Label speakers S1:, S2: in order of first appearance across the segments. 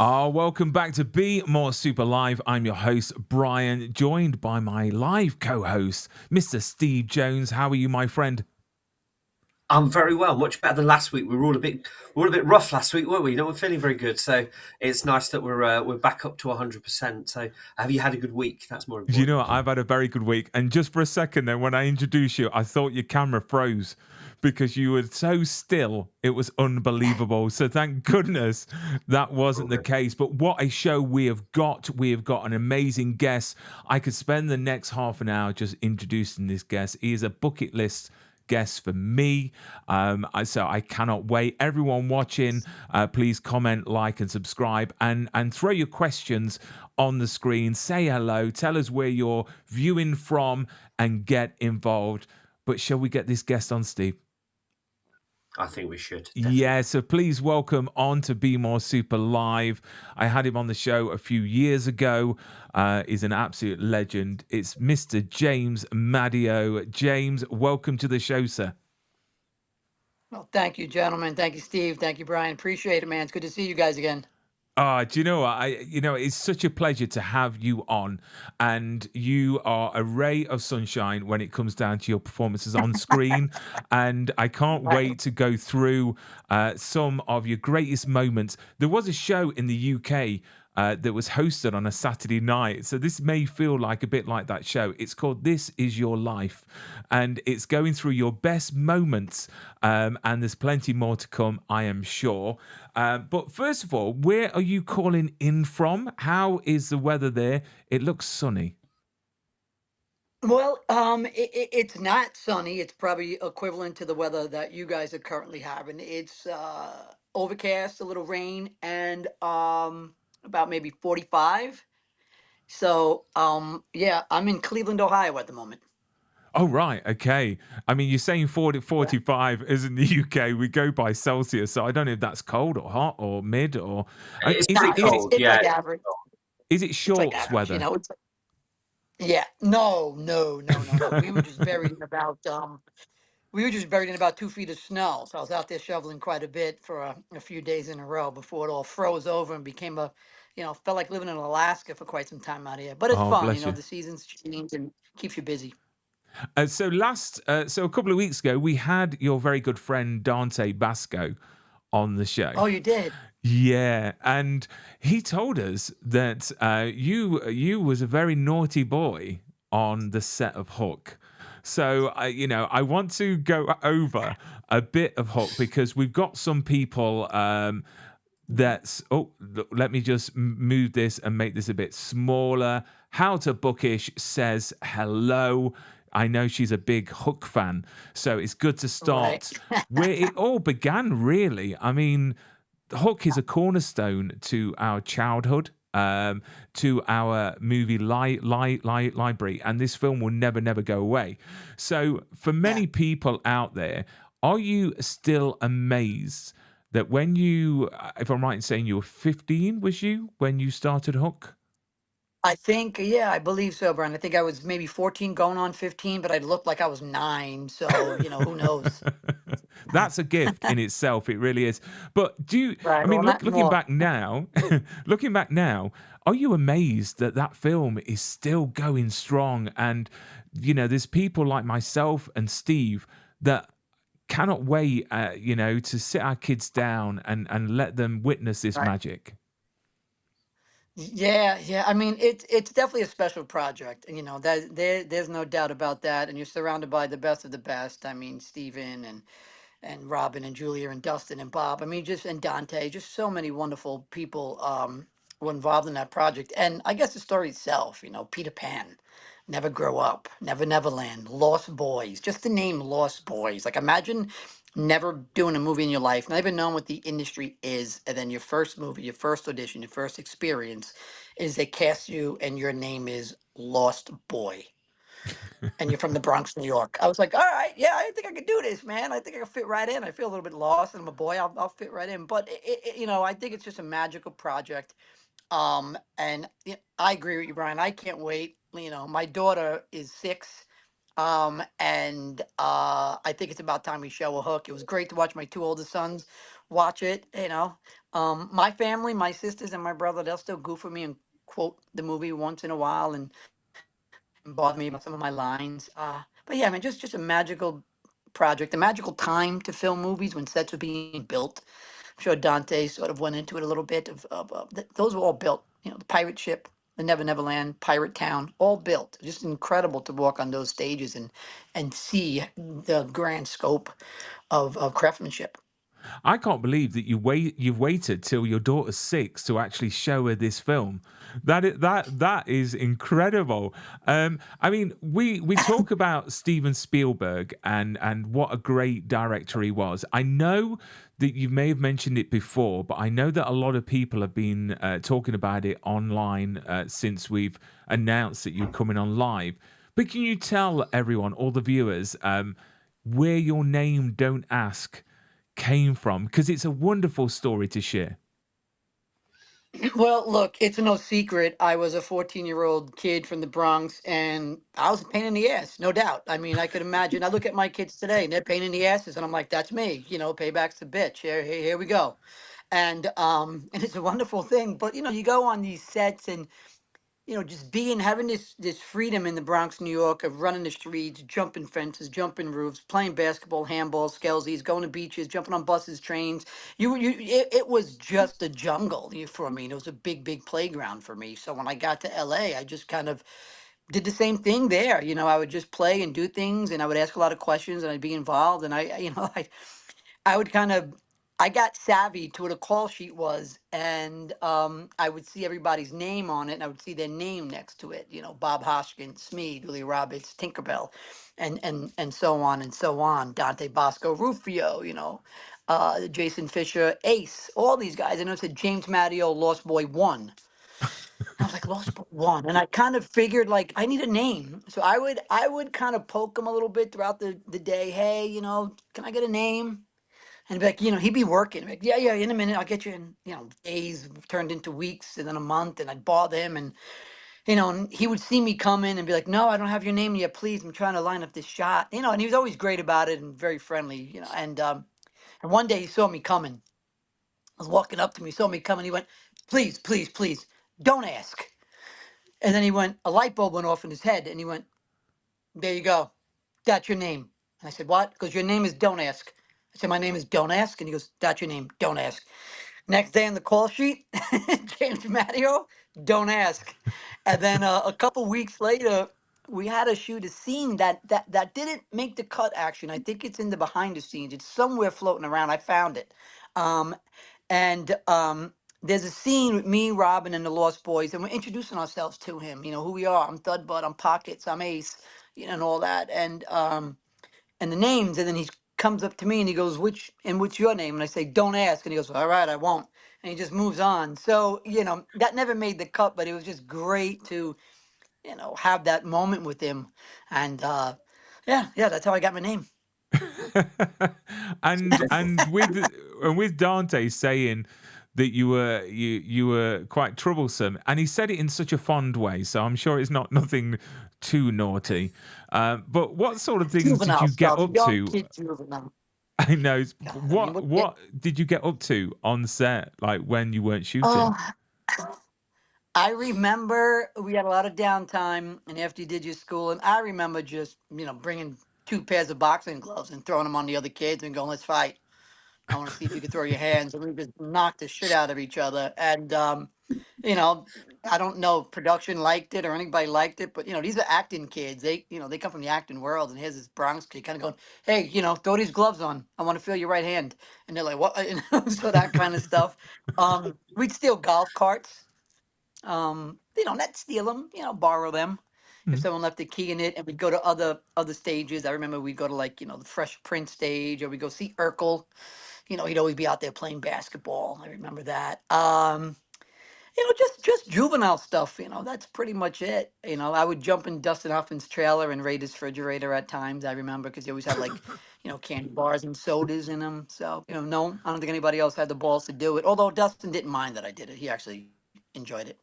S1: Welcome back to Be More Super Live. I'm your host, Bryan, joined by my live co-host, Mr. Steve Jones. How are you, my friend?
S2: I'm very well, much better than last week. We were all a bit rough last week, weren't we? We're feeling very good, so it's nice that we're back up to 100%. So, have you had a good week? That's more
S1: You know,
S2: important.
S1: I've had a very good week. And just for a second then, when I introduced you, I thought your camera froze because you were so still. It was unbelievable. So thank goodness that wasn't the
S2: Okay.
S1: case. But what a show we have got. We have got an amazing guest. I could spend the next half an hour just introducing this guest. He is a bucket list guest for me. So I cannot wait. Everyone watching, please comment, like, and subscribe, and throw your questions on the screen. Say hello. Tell us where you're viewing from, and get involved. But shall we get this guest on, Steve?
S2: I think we should
S1: Yeah,
S2: definitely.
S1: so please welcome on to Be More Super Live. I had him on the show a few years ago. He's an absolute legend. It's Mr. James Madio. James, welcome to the show, sir.
S3: Well, thank you, gentlemen. Thank you, Steve. Thank you, Brian. Appreciate it, man. It's good to see you guys again.
S1: Do you know what? It's such a pleasure to have you on, and you are a ray of sunshine when it comes down to your performances on screen. And I can't
S3: Right.
S1: wait to go through some of your greatest moments. There was a show in the UK that was hosted on a Saturday night, so this may feel like a bit like that show. It's called "This Is Your Life," and it's going through your best moments. And there's plenty more to come, I am sure. But first of all, where are you calling in from? How is the weather there? It looks sunny.
S3: Well, it's not sunny. It's probably equivalent to the weather that you guys are currently having. It's overcast, a little rain, and about maybe 45. So, yeah, I'm in Cleveland, Ohio at the moment.
S1: Oh, right. Okay. I mean, you're saying 40,
S3: Yeah.
S1: 45 isn't the UK. We go by Celsius. So I don't know if that's cold or hot or mid or
S2: It's
S1: is
S2: pretty
S1: it
S3: Nah,
S1: is it
S2: cold,
S3: it's
S2: yeah.
S3: like average.
S1: is it
S3: It's like
S1: shorts
S3: average,
S1: weather?
S3: Yeah. No, no, no, no, no. We were just buried in about we were just buried in about 2 feet of snow. So I was out there shoveling quite a bit for a few days in a row before it all froze over and became felt like living in Alaska for quite some time out here. But it's
S1: Oh,
S3: fun,
S1: bless you.
S3: the seasons change and keeps you busy.
S1: So a couple of weeks ago, we had your very good friend Dante Basco on the show.
S3: Oh, you did?
S1: Yeah, and he told us that you was a very naughty boy on the set of Hook. So I want to go over a bit of Hook because we've got some people
S3: Mhm.
S1: that's let me just move this and make this a bit smaller. How to Bookish says hello. I know she's a big Hook fan, so it's good to
S3: Right.
S1: start where it all began, really. I mean, Hook is a cornerstone to our childhood, to our movie library, and this film will never, never go away. So, for
S3: Yeah.
S1: many people out there, are you still amazed that when you, if I'm right in saying you were 15, was you when you started Hook?
S3: I think, yeah, I believe so, Brian. I think I was maybe 14 going on 15, but I looked like I was 9. So, who knows?
S1: That's a gift in itself. It really is. But I
S3: Right.
S1: mean,
S3: Well, not
S1: looking
S3: anymore.
S1: back now, looking back now, are you amazed that that film is still going strong? And, there's people like myself and Steve that cannot wait, to sit our kids down and let them witness this
S3: Right.
S1: magic.
S3: Yeah, yeah. I mean, it's definitely a special project, and that there's no doubt about that. And you're surrounded by the best of the best. I mean, Steven and Robin and Julia and Dustin and Bob. I mean, just and Dante, just so many wonderful people were involved in that project. And I guess the story itself, Peter Pan, Never Grow Up, Never Neverland, Lost Boys. Just the name Lost Boys. Like imagine never doing a movie in your life, not even knowing what the industry is, and then your first movie, your first audition, your first experience is they cast you and your name is Lost Boy and you're from the Bronx, New York. I was like, all right, yeah, I think I could do this, man. I think I can fit right in. I feel a little bit lost, and I'm a boy. I'll fit right in. But I think it's just a magical project. And I agree with you, Brian. I can't wait. My daughter is 6. And I think it's about time we show a Hook. It was great to watch my 2 oldest sons watch it. My family, my sisters and my brother, they'll still goof with me and quote the movie once in a while and bother me about some of my lines. But yeah, I mean, just a magical project, a magical time to film movies when sets were being built. I'm sure Dante sort of went into it a little bit. Those were all built. The pirate ship, the Never Never Land, Pirate Town, all built. Just incredible to walk on those stages and see the grand scope of craftsmanship.
S1: I can't believe that you've waited till your daughter's 6 to actually show her this film. That is incredible. I mean, we talk about Steven Spielberg and what a great director he was. I know that you may have mentioned it before, but I know that a lot of people have been talking about it online since we've announced that you're coming on live. But can you tell everyone, all the viewers, where your name "Don't Ask" came from? Because it's a wonderful story to share.
S3: Well, look, it's no secret. I was a 14-year-old kid from the Bronx, and I was a pain in the ass, no doubt. I mean, I could imagine. I look at my kids today, and they're pain in the asses, and I'm like, that's me. Payback's the bitch. Here we go. And it's a wonderful thing. But you go on these sets, and just having this freedom in the Bronx, New York, of running the streets, jumping fences, jumping roofs, playing basketball, handball, skelsies, going to beaches, jumping on buses, trains. It was just a jungle for me. It was a big, big playground for me. So when I got to LA, I just kind of did the same thing there. I would just play and do things, and I would ask a lot of questions, and I'd be involved, and I would kind of I got savvy to what a call sheet was, and I would see everybody's name on it, and I would see their name next to it. Bob Hoskins, Smee, Julie Roberts, Tinkerbell, and so on and so on. Dante Bosco, Rufio, Jason Fisher, Ace, all these guys. And it said James Madio, Lost Boy One. I was like, Lost Boy One, and I kind of figured like I need a name, so I would kind of poke him a little bit throughout the day. Hey, can I get a name? And be like, he'd be working. Like, yeah, yeah, in a minute, I'll get you in. Days turned into weeks and then a month, and I'd bother him. And he would see me coming and be like, no, I don't have your name yet. Please, I'm trying to line up this shot. And he was always great about it and very friendly. And one day he saw me coming. I was walking up to me, he saw me coming. He went, please, please, please, don't ask. And then he went, a light bulb went off in his head, and he went, there you go. That's your name. And I said, what? Because your name is Don't Ask. I said, my name is Don't Ask. And he goes, that's your name. Don't ask. Next day on the call sheet, James Madio, Don't Ask. And then a couple weeks later, we had to shoot a scene that didn't make the cut, actually. And I think it's in the behind the scenes. It's somewhere floating around. I found it. Um, and there's a scene with me, Robin, and the Lost Boys, and we're introducing ourselves to him. Who we are. I'm Thud Bud, I'm Pockets, I'm Ace, and all that. And the names, and then he comes up to me and he goes, what's your name? And I say, don't ask. And he goes, all right, I won't. And he just moves on. So, that never made the cut, but it was just great to, have that moment with him. And yeah, that's how I got my name.
S1: and with Dante saying that you were quite troublesome, and he said it in such a fond way, so I'm sure it's not nothing too naughty. But what sort of things did
S3: Juvenile
S1: you get
S3: stuff.
S1: up
S3: Young
S1: to?
S3: kid juvenile.
S1: I know.
S3: God, I mean,
S1: What did you get up to on set, like when you weren't shooting?
S3: oh, I remember we had a lot of downtime, and after you did your school, and I remember just, bringing two pairs of boxing gloves and throwing them on the other kids and going, let's fight. I want to see if you could throw your hands. And we just knocked the shit out of each other. And, you know, I don't know if production liked it or anybody liked it, but, these are acting kids. They come from the acting world. And here's this Bronx kid kind of going, hey, throw these gloves on. I want to feel your right hand. And they're like, what? So that kind of stuff. We'd steal golf carts. Not steal them, borrow them. If
S1: Mhm.
S3: someone left a key in it, and we'd go to other stages. I remember we'd go to like, the Fresh Prince stage, or we go see Urkel. He'd always be out there playing basketball. I remember that. Just juvenile stuff. That's pretty much it. I would jump in Dustin Hoffman's trailer and raid his refrigerator at times. I remember because he always had like, candy bars and sodas in them. So, no, I don't think anybody else had the balls to do it. Although Dustin didn't mind that I did it. He actually enjoyed it.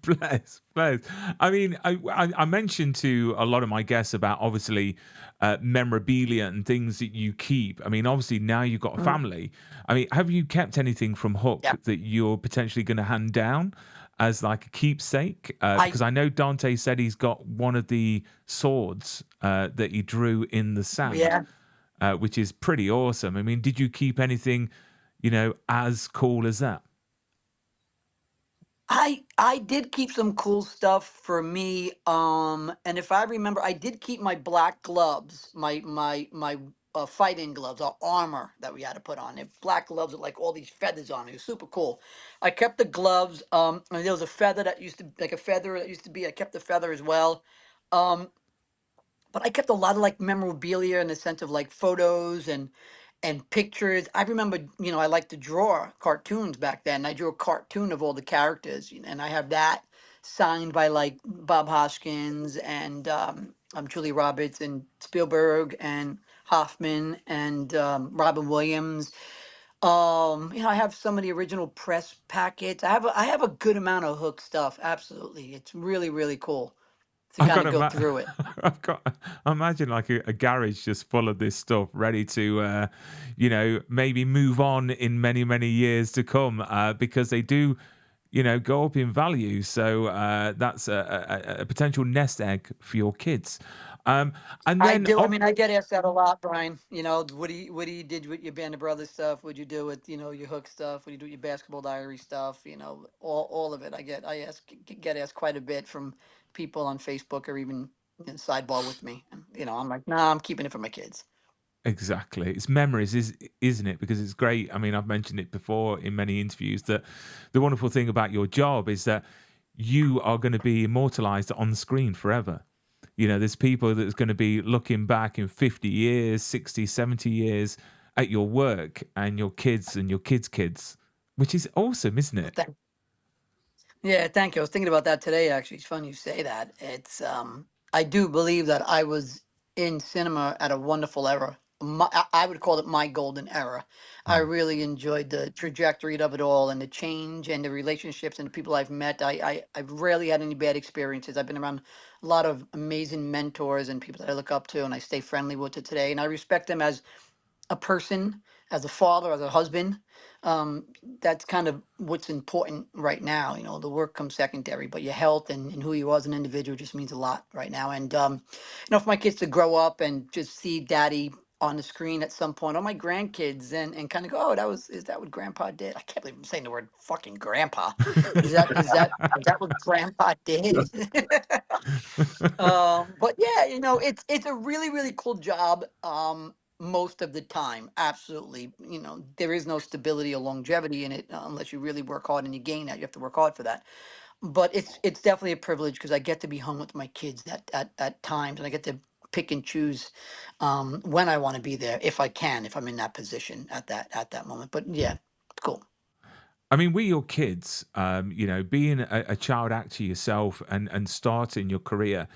S1: Bless, bless. I mean, I mentioned to a lot of my guests about obviously memorabilia and things that you keep. I mean, obviously now you've got a
S3: Mhm.
S1: family. I mean, have you kept anything from Hook
S3: Yeah.
S1: that you're potentially going to hand down as like a keepsake?
S3: I
S1: Because I know Dante said he's got one of the swords that he drew in the sand,
S3: yeah.
S1: which is pretty awesome. I mean, did you keep anything, as cool as that?
S3: I did keep some cool stuff for me. And if I remember, I did keep my black gloves, my fighting gloves, our armor that we had to put on. It black gloves with like all these feathers on it. It was super cool. I kept the gloves. And there was a feather that used to like a feather that used to be. I kept the feather as well. Um, but I kept a lot of like memorabilia in the sense of like photos and pictures. I remember, I liked to draw cartoons back then. I drew a cartoon of all the characters, and I have that signed by like Bob Hoskins and Julie Roberts and Spielberg and Hoffman and Robin Williams. I have some of the original press packets. I have a good amount of Hook stuff. Absolutely, it's really really cool to
S1: I've
S3: kind
S1: got
S3: of
S1: a
S3: go through it.
S1: I've got imagine like a garage just full of this stuff ready to maybe move on in many many years to come because they do go up in value, so that's a potential nest egg for your kids. um and
S3: I
S1: then
S3: do. I mean, I get asked that a lot, Brian. What do you did with your Band of Brothers stuff? What'd you do with your Hook stuff? What do you do with your Basketball Diary stuff? All of it. I get asked quite a bit from people on Facebook or even in sidebar with me. And I'm like, nah, I'm keeping it for my kids.
S1: exactly, it's memories, isn't it? Because it's great. I mean, I've mentioned it before in many interviews that the wonderful thing about your job is that you are going to be immortalized on screen forever. There's people that's going to be looking back in 50 years, 60, 70 years at your work and your kids and your kids' kids, which is awesome, isn't
S3: Well,
S1: it?
S3: Yeah, thank you. I was thinking about that today, actually. It's funny you say that. I do believe that I was in cinema at a wonderful era. I would call it my golden era. I
S1: Mm.
S3: really enjoyed the trajectory of it all and the change and the relationships and the people I've met. I've rarely had any bad experiences. I've been around a lot of amazing mentors and people that I look up to and I stay friendly with to today. And I respect them as a person, as a father, as a husband. Um, that's kind of what's important right now. The work comes secondary, but your health and who you are as an individual just means a lot right now. And for my kids to grow up and just see daddy on the screen at some point, or my grandkids, and kind of go, oh, is that what grandpa did? I can't believe I'm saying the word fucking grandpa. Is that what grandpa did? But yeah, it's a really really cool job. Most of the time, absolutely. There is no stability or longevity in it unless you really work hard and you gain that. You have to work hard for that. But it's definitely a privilege because I get to be home with my kids at times, and I get to pick and choose when I want to be there if I can, if I'm in that position at that moment. But yeah, it's cool.
S1: I mean, we your kids, being a child actor yourself and starting your career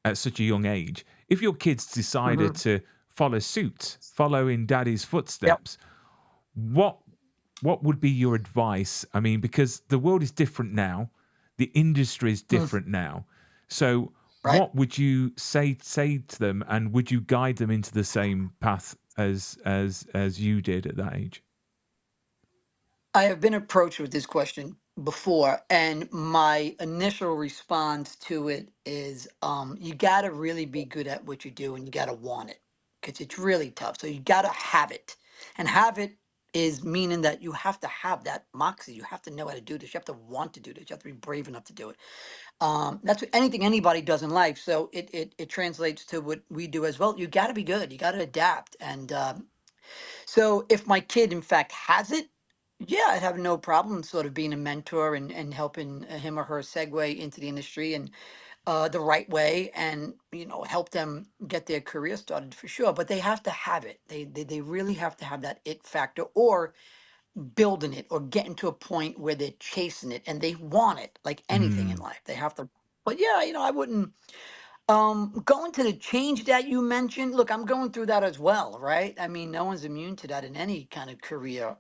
S1: at such a young age, if your kids decided
S3: Hmm.
S1: to follow suit, follow in daddy's
S3: Yep.
S1: footsteps, what what would be your advice? I mean, because the world is different now, the industry is
S3: Mm,
S1: different now. So,
S3: right.
S1: what would you say to them, and would you guide them into the same path as you did at that age?
S3: I have been approached with this question before, and my initial response to it is you got to really be good at what you do and you got to want it because it's really tough. So you got to have it. And have it is meaning that you have to have that moxie. You have to know how to do this. You have to want to do this. You have to be brave enough to do it. That's anything anybody does in life. So it translates to what we do as well. You got to be good. You got to adapt. And so if my kid, in fact, has it, yeah, I'd have no problem sort of being a mentor and helping him or her segue into the industry and the right way and, help them get their career started for sure. But they have to have it. They really have to have that it factor or building it or getting to a point where they're chasing it and they want it like anything in
S1: Mm,
S3: life. They have to. But yeah, I wouldn't. Going to the change that you mentioned, look, I'm going through that as well, right? I mean, no one's immune to that in any kind of career.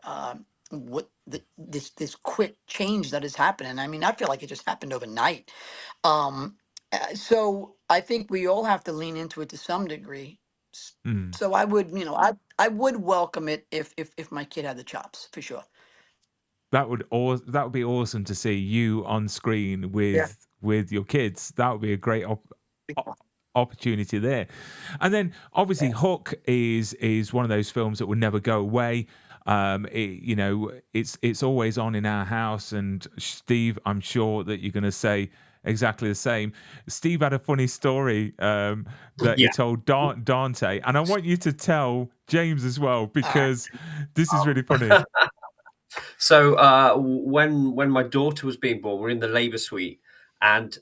S3: this quick change that is happening. I mean, I feel like it just happened overnight. So I think we all have to lean into it to some degree.
S1: Mm.
S3: So I would, I would welcome it if my kid had the chops for sure.
S1: That would be awesome to see you on screen
S3: Yeah.
S1: with your kids. That would be a great opportunity there. And then obviously
S3: Yeah.
S1: Hook is one of those films that will never go away. It's always on in our house. And Steve, I'm sure that you're going to say exactly the same. Steve had a funny story that he
S2: Yeah.
S1: told Dante, and I want you to tell James as well
S3: All right.
S1: because this is really funny.
S2: So when my daughter was being born, we're in the labour suite, and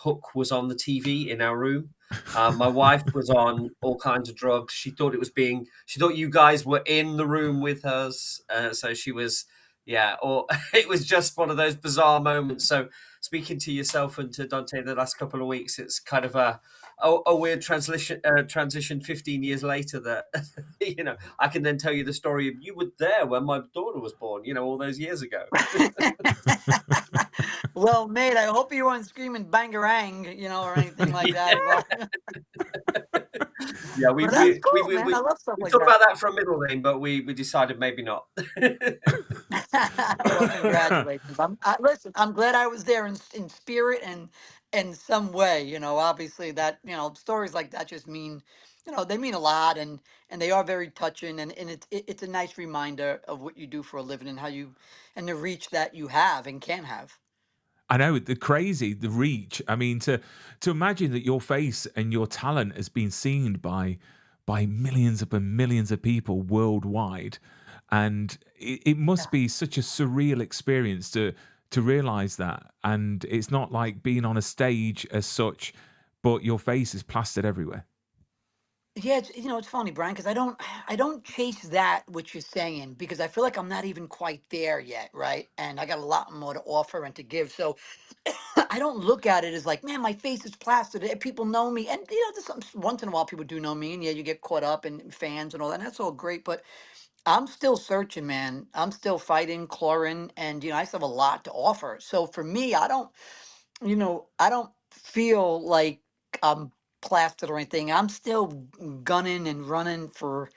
S2: Hook was on the TV in our room. My wife was on all kinds of drugs. She thought you guys were in the room with us. So she was, yeah. Or it was just one of those bizarre moments. So speaking to yourself and to Dante the last couple of weeks, it's kind of a weird transition 15 years later that I can then tell you the story of you were there when my daughter was born, all those years ago.
S3: Well, mate, I hope you weren't screaming bangarang, or anything like that. But,
S2: Yeah, we
S3: but that's
S2: we, we,
S3: cool,
S2: we,
S3: man. I
S2: we
S3: love stuff
S2: we
S3: like
S2: thought
S3: that.
S2: about that for a middle name, but we decided maybe not.
S3: Well, congratulations. Listen, I'm glad I was there in spirit and in some way. Obviously that stories like that just mean, they mean a lot, and they are very touching, and it's a nice reminder of what you do for a living and how you and the reach that you have and can have.
S1: I know the reach. I mean, to imagine that your face and your talent has been seen by millions upon millions of people worldwide, and it must be such a surreal experience to realize that. And it's not like being on a stage as such, but your face is plastered everywhere.
S3: Yeah, it's funny, Brian, because I don't chase that what you're saying because I feel like I'm not even quite there yet, right? And I got a lot more to offer and to give. So I don't look at it as like, man, my face is plastered. People know me, and once in a while people do know me, and yeah, you get caught up in fans and all that. And that's all great, but I'm still searching, man. I'm still fighting, clawing, and I still have a lot to offer. So for me, I don't feel like I'm plastered or anything. I'm still gunning and running for,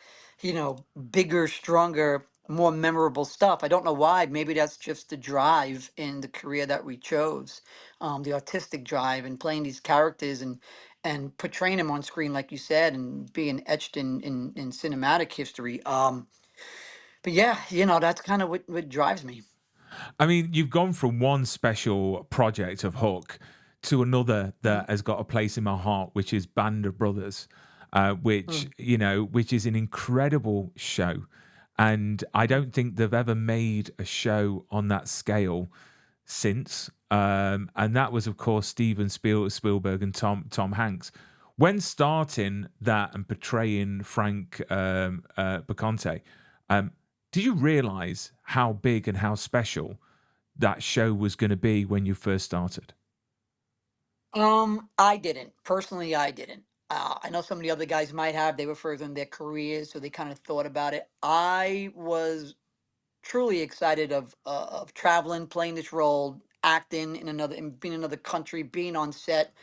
S3: bigger, stronger, more memorable stuff. I don't know why. Maybe that's just the drive in the career that we chose, the artistic drive and playing these characters and portraying them on screen, like you said, and being etched in cinematic history. But yeah, that's kind of what drives me.
S1: I mean, you've gone from one special project of Hook to another
S3: Mhm.
S1: that has got a place in my heart, which is Band of Brothers, which
S3: Mm.
S1: which is an incredible show, and I don't think they've ever made a show on that scale since. And that was, of course, Steven Spielberg and Tom Hanks. When starting that and portraying Frank Baconte, um, did you realize how big and how special that show was going to be when you first started?
S3: I didn't. Personally, I didn't. I know some of the other guys might have. They were further in their careers, so they kind of thought about it. I was truly excited of traveling, playing this role, acting in being in another country, being on set,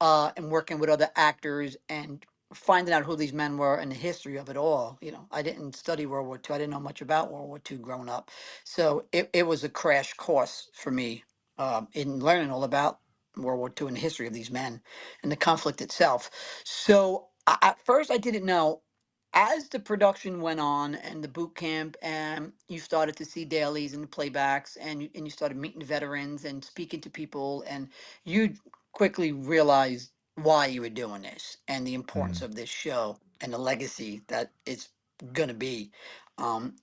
S3: and working with other actors and finding out who these men were and the history of it all. I didn't study World War II. I didn't know much about World War II growing up. So it was a crash course for me in learning all about World War II and the history of these men and the conflict itself. So at first, I didn't know. As the production went on and the boot camp, and you started to see dailies and the playbacks, and you started meeting veterans and speaking to people, and you quickly realized why you were doing this and the importance
S1: Mm.
S3: of this show and the legacy that it's going to be.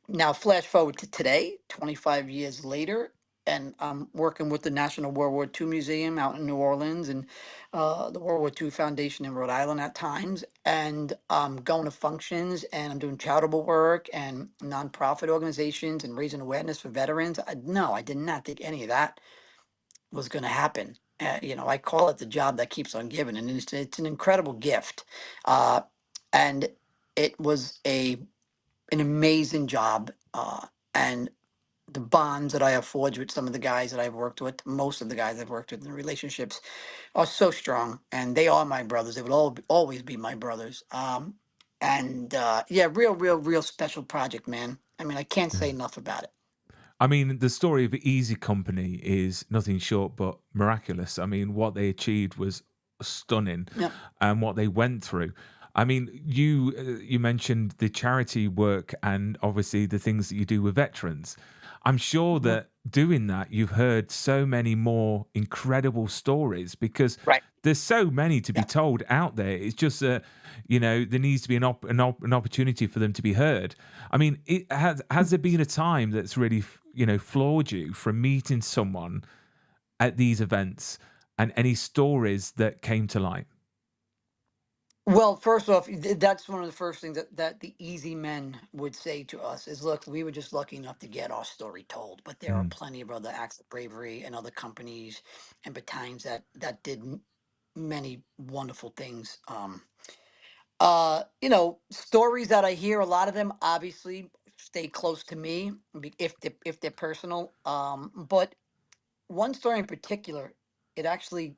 S3: Now, flash forward to today, 25 years later, and I'm working with the National World War II Museum out in New Orleans and the World War II Foundation in Rhode Island at times. And I'm going to functions and I'm doing charitable work and nonprofit organizations and raising awareness for veterans. No, I did not think any of that was going to happen. I call it the job that keeps on giving, and it's an incredible gift. Uh, and it was an amazing job. And the bonds that I have forged with some of the guys that I've worked with, most of the guys I've worked with in the relationships are so strong, and they are my brothers. They will always be my brothers. Yeah, real special project, man. I mean, I can't say enough about it.
S1: I mean, the story of Easy Company is nothing short but miraculous. I mean, what they achieved was stunning,
S3: Yeah.
S1: and what they went through. I mean, you mentioned the charity work and obviously the things that you do with veterans. I'm sure
S3: Mhm.
S1: that doing that, you've heard so many more incredible stories because
S3: Right.
S1: there's so many to be
S3: Yeah.
S1: told out there. It's just that there needs to be an opportunity for them to be heard. I mean, has there been a time that's really floored you from meeting someone at these events and any stories that came to light?
S3: Well, first off, that's one of the first things that the easy men would say to us is, look, we were just lucky enough to get our story told, but there are
S1: Mm,
S3: plenty of other acts of bravery and other companies and battalions that did many wonderful things. Stories that I hear, a lot of them obviously stay close to me if they're personal. But one story in particular, it actually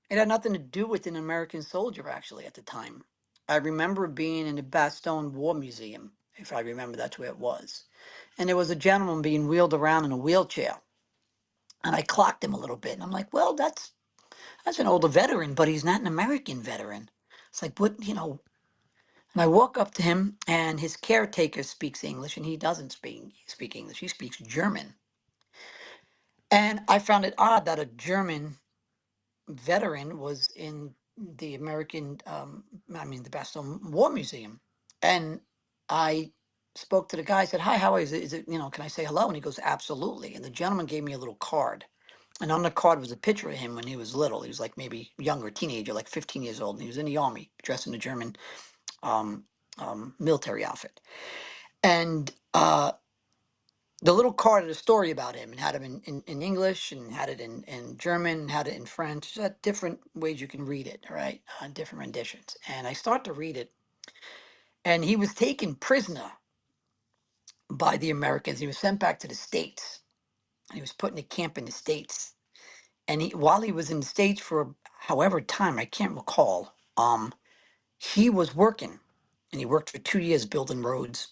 S3: it had nothing to do with an American soldier, actually, at the time. I remember being in the Bastogne War Museum, if I remember that's where it was. And there was a gentleman being wheeled around in a wheelchair. And I clocked him a little bit. And I'm like, well, that's an older veteran, but he's not an American veteran. It's like, and I walk up to him, and his caretaker speaks English, and he doesn't speak English. He speaks German. And I found it odd that a German veteran was in the the Bastogne War Museum. And I spoke to the guy, I said, hi, how is it? Can I say hello? And he goes, absolutely. And the gentleman gave me a little card. And on the card was a picture of him when he was little. He was like maybe younger, teenager, like 15 years old. And he was in the army, dressed in a German um, military outfit. And the little card had a story about him and had him in English and had it in German and had it in French. Different ways you can read it, all right? Different renditions. And I start to read it. And he was taken prisoner by the Americans. He was sent back to the States. And he was put in a camp in the States. And while he was in the States for however time, I can't recall, he was working. And he worked for 2 years building roads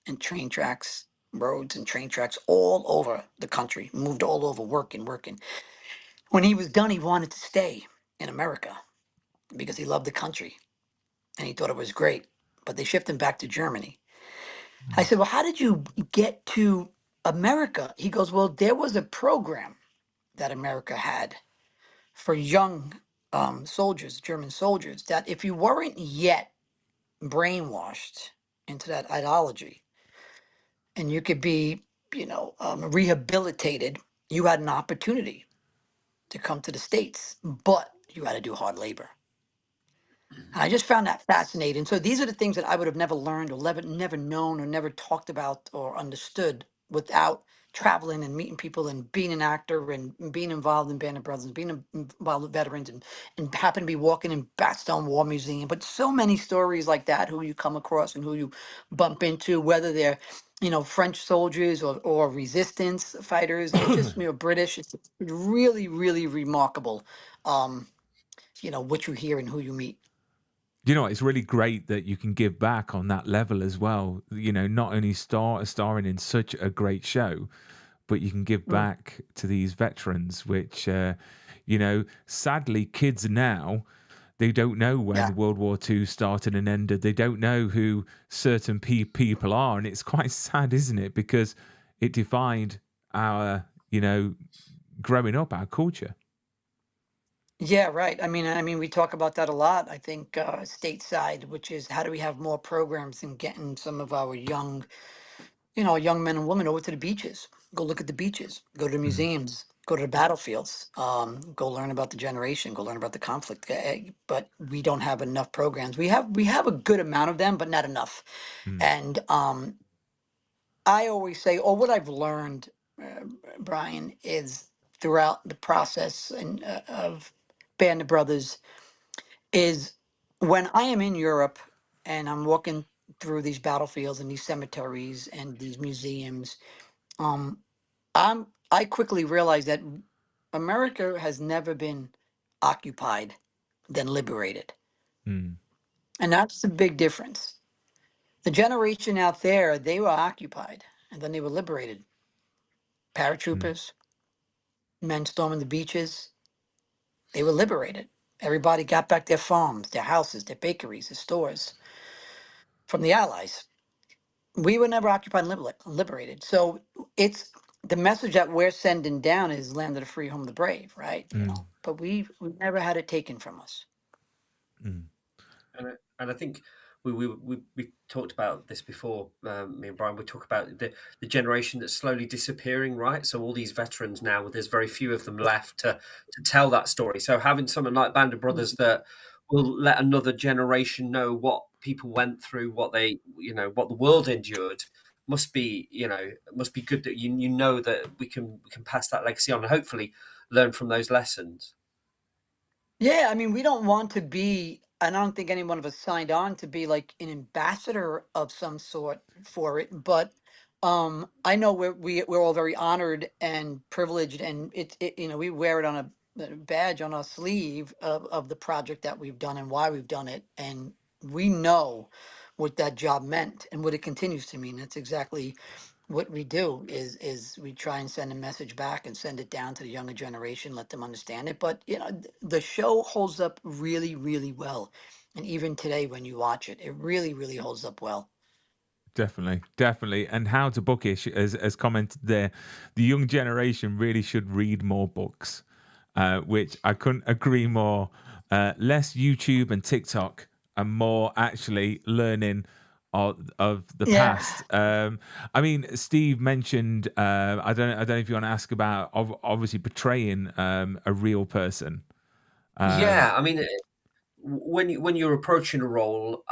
S3: and train tracks, roads and train tracks all over the country, moved all over working. When he was done, he wanted to stay in America because he loved the country and he thought it was great. But they shipped him back to Germany. I
S1: mm,
S3: said, well, how did you get to America? He goes, well, there was a program that America had for young soldiers, German soldiers, that if you weren't yet brainwashed into that ideology, and you could be, rehabilitated, you had an opportunity to come to the States, but you had to do hard labor. And I just found that fascinating. So these are the things that I would have never learned or never known or never talked about or understood without traveling and meeting people and being an actor and being involved in Band of Brothers and being involved with veterans and happen to be walking in Bastogne War Museum. But so many stories like that, who you come across and who you bump into, whether they're, French soldiers or resistance fighters, it's just, British. It's really, really remarkable, what you hear and who you meet.
S1: It's really great that you can give back on that level as well. Not only starring in such a great show, but you can give
S3: Mm.
S1: back to these veterans, which, sadly, kids now, they don't know
S3: Yeah.
S1: when World War II started and ended. They don't know who certain people are. And it's quite sad, isn't it? Because it defined our, growing up, our culture.
S3: Yeah, right. I mean, we talk about that a lot. I think stateside, which is how do we have more programs and getting some of our young men and women over to the beaches, go look at the beaches, go to the
S1: Mm,
S3: museums, go to the battlefields, go learn about the generation, go learn about the conflict. But we don't have enough programs. We have a good amount of them, but not enough.
S1: mm,
S3: And I always say, or what I've learned, Brian, is throughout the process of Band of Brothers is when I am in Europe and I'm walking through these battlefields and these cemeteries and these museums, Um, I quickly realized that America has never been occupied, then liberated,
S1: Mm,
S3: and that's the big difference. The generation out there, they were occupied, and then they were liberated.
S1: mm,
S3: Paratroopers, men storming the beaches, they were liberated. Everybody got back their farms, their houses, their bakeries, their stores from the Allies. We were never occupied and liberated. So it's the message that we're sending down is land of the free, home of the brave, right? You
S1: mm,
S3: know, but we've never had it taken from us.
S1: mm.
S2: And I think we talked about this before. Me and Brian, we talk about the generation that's slowly disappearing, right? So all these veterans now, there's very few of them left to tell that story. So having someone like Band of Brothers that will let another generation know what people went through, what they, what the world endured, must be, must be good that you know that we can pass that legacy on and hopefully learn from those lessons.
S3: Yeah, I mean, we don't want to be, and I don't think any one of us signed on to be like an ambassador of some sort for it, but I know we're all very honored and privileged, and you know, we wear it on a badge on our sleeve of the project that we've done and why we've done it, and we know what that job meant and what it continues to mean. That's exactly what we do is we try and send a message back and send it down to the younger generation, let them understand it. But you know, the show holds up really, really well. And even today when you watch it, it really, really holds up well.
S1: Definitely, definitely. And How to Bookish has commented there, the young generation really should read more books, which I couldn't agree more. Less YouTube and TikTok and more actually learning of the
S3: Yeah.
S1: past. I mean, Steve mentioned, I don't know if you want to ask about obviously portraying a real person. Um,
S2: Yeah, I mean, when you're approaching a role,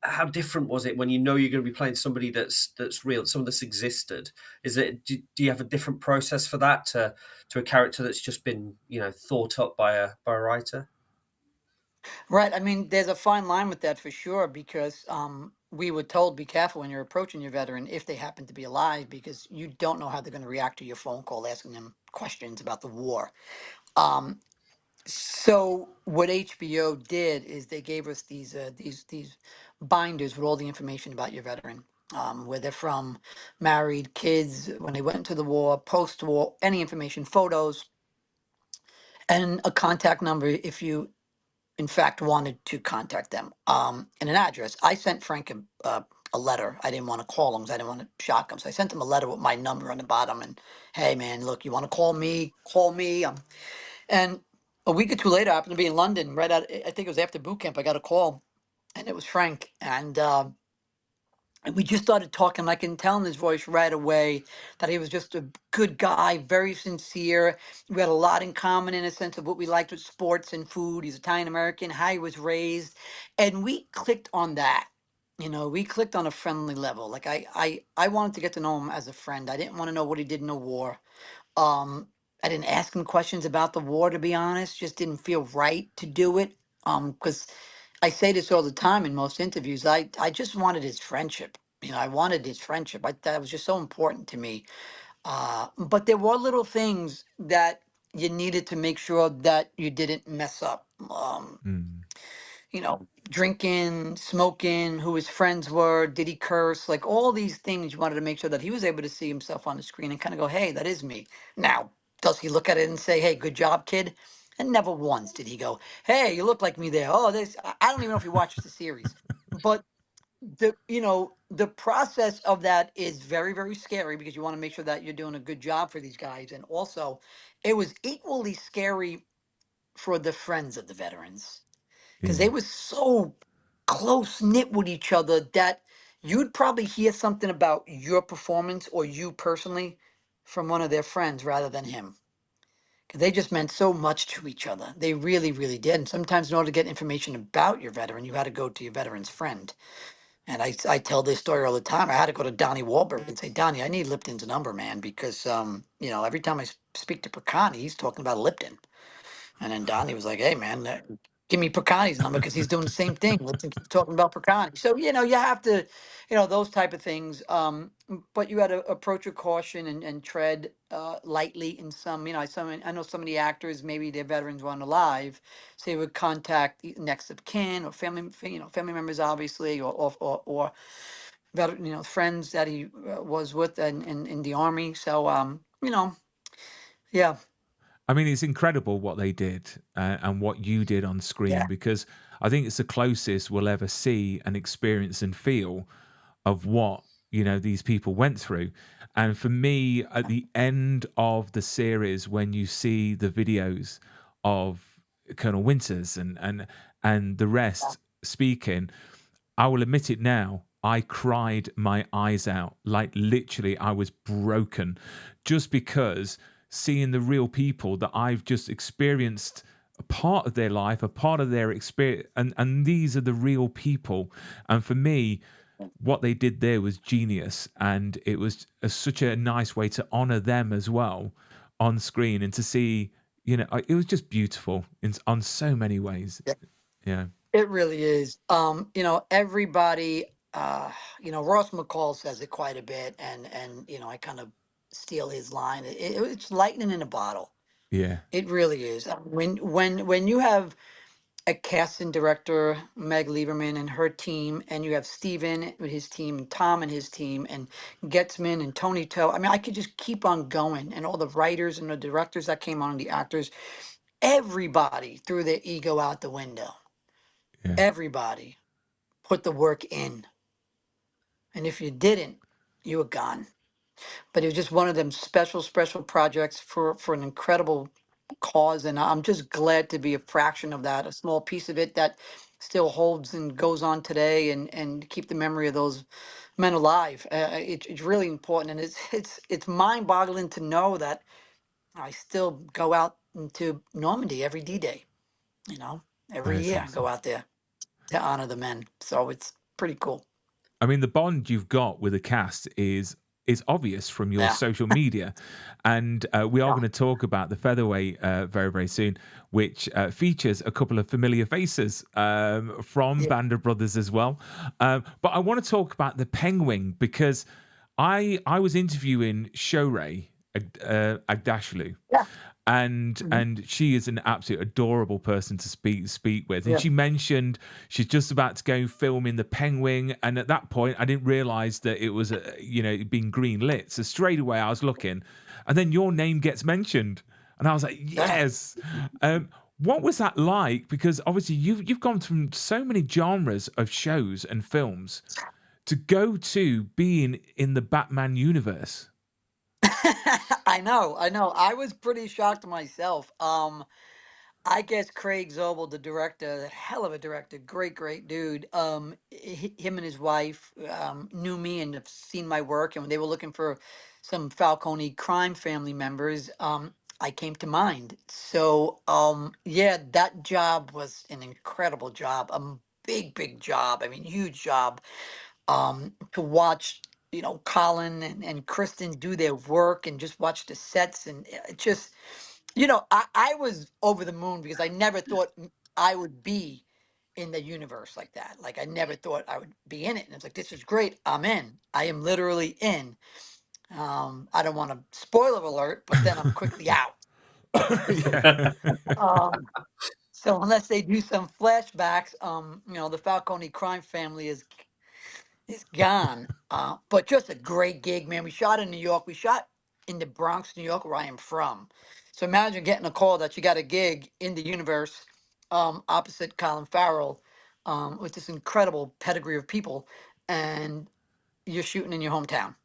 S2: how different was it when you know you're going to be playing somebody that's real, someone that's existed? Is it do you have a different process for that to a character that's just been thought up by a writer?
S3: Right. I mean, there's a fine line with that for sure because we were told be careful when you're approaching your veteran if they happen to be alive because you don't know how they're going to react to your phone call asking them questions about the war. Um, So what HBO did is they gave us these binders with all the information about your veteran, where they're from, married, kids, when they went to the war, post-war, any information, photos, and a contact number if you in fact wanted to contact them, and an address. I sent Frank a letter. I didn't want to call him 'cause I didn't want to shock him, so I sent him a letter with my number on the bottom and hey man, look, you want to call me? Call me. And a week or two later, I happened to be in London. Right out, I think it was after boot camp. I got a call, and it was Frank, and we just started talking. And I can tell in his voice right away that he was just a good guy, very sincere. We had a lot in common in a sense of what we liked with sports and food. He's Italian American, how he was raised, and we clicked on that. You know, we clicked on a friendly level. Like I wanted to get to know him as a friend. I didn't want to know what he did in the war. I didn't ask him questions about the war, to be honest. Just didn't feel right to do it. Because I say this all the time in most interviews. I just wanted his friendship. You know, I wanted his friendship. That was just so important to me. But there were little things that you needed to make sure that you didn't mess up.
S1: mm,
S3: You know, drinking, smoking, who his friends were, did he curse, like all these things you wanted to make sure that he was able to see himself on the screen and kind of go, hey, that is me. Now, does he look at it and say, hey, good job, kid? And never once did he go, hey, you look like me there. Oh, this, I don't even know if he watched the series. But the process of that is very, very scary because you want to make sure that you're doing a good job for these guys. And also, it was equally scary for the friends of the veterans because they
S1: yeah.
S3: were so close knit with each other that you'd probably hear something about your performance or you personally from one of their friends rather than him. Because they just meant so much to each other. They really, really did. And sometimes, in order to get information about your veteran, you had to go to your veteran's friend. And I tell this story all the time. I had to go to Donnie Wahlberg and say, Donnie, I need Lipton's number, man, because every time I speak to Prakani, he's talking about Lipton. And then Donnie was like, "Hey, man, give me Prakani's number because he's doing the same thing. Let's keep talking about Prakani." So you have to. those type of things. But you had to approach with caution and tread lightly in some, I know some of the actors, maybe their veterans weren't alive, so they would contact the next of kin or family members, obviously, or friends that he was with in the army. So, yeah,
S1: I mean, it's incredible what they did and what you did on screen,
S3: yeah,
S1: because I think it's the closest we'll ever see and experience and feel of what these people went through. And for me, at the end of the series, when you see the videos of Colonel Winters and the rest speaking, I will admit it now. I cried my eyes out. Like literally, I was broken just because seeing the real people that I've just experienced a part of their life, a part of their experience, and these are the real people. And for me, what they did there was genius, and it was such a nice way to honor them as well on screen, and to see, it was just beautiful on so many ways.
S3: yeah.
S1: Yeah,
S3: It really is. Everybody, Ross McCall says it quite a bit, and I kind of steal his line. It's lightning in a bottle.
S1: yeah,
S3: It really is. When you have a casting director, Meg Lieberman and her team, and you have Steven with his team, and Tom and his team, and Getzman and Tony Toe. I mean, I could just keep on going, and all the writers and the directors that came on, the actors, everybody threw their ego out the window.
S1: yeah.
S3: Everybody put the work in. And if you didn't, you were gone. But it was just one of them special projects for an incredible cause. And I'm just glad to be a fraction of that, a small piece of it that still holds and goes on today, and keep the memory of those men alive. It's really important. And it's mind boggling to know that I still go out into Normandy every D-Day, every
S1: That's
S3: year I go
S1: awesome.
S3: out there to honor the men. So it's pretty cool.
S1: I mean, the bond you've got with the cast is obvious from your
S3: Yeah.
S1: social media, and we are
S3: Yeah.
S1: going to talk about the featherweight very very soon, which features a couple of familiar faces from
S3: Yeah.
S1: Band of Brothers as well. But I want to talk about the Penguin, because I was interviewing Shorey Agdashlu,
S3: Yeah. Mhm.
S1: and she is an absolute adorable person to speak with. And
S3: Yeah.
S1: she mentioned she's just about to go film in the Penguin, and at that point I didn't realize that it was being green lit, so straight away I was looking, and then your name gets mentioned, and I was like,
S3: Yeah.
S1: yes. What was that like? Because obviously you've gone from so many genres of shows and films to go to being in the Batman universe.
S3: I know. I was pretty shocked myself. I guess Craig Zobel, the director, the hell of a director, great dude. Him and his wife knew me and have seen my work, and when they were looking for some Falcone crime family members, I came to mind. So, yeah, that job was an incredible job, a big job. I mean, huge job. To watch, Colin and Kristen do their work, and just watch the sets, and it just, I was over the moon because I never thought I would be in the universe like that. Like, I never thought I would be in it. And it's like, this is great. I'm in. I am literally in. I don't want to spoiler alert, but then I'm quickly out.
S1: Yeah.
S3: Um, so unless they do some flashbacks, the Falcone crime family is gone. But just a great gig, man. We shot in New York. We shot in the Bronx, New York, where I am from. So imagine getting a call that you got a gig in the universe, opposite Colin Farrell, with this incredible pedigree of people, and you're shooting in your hometown.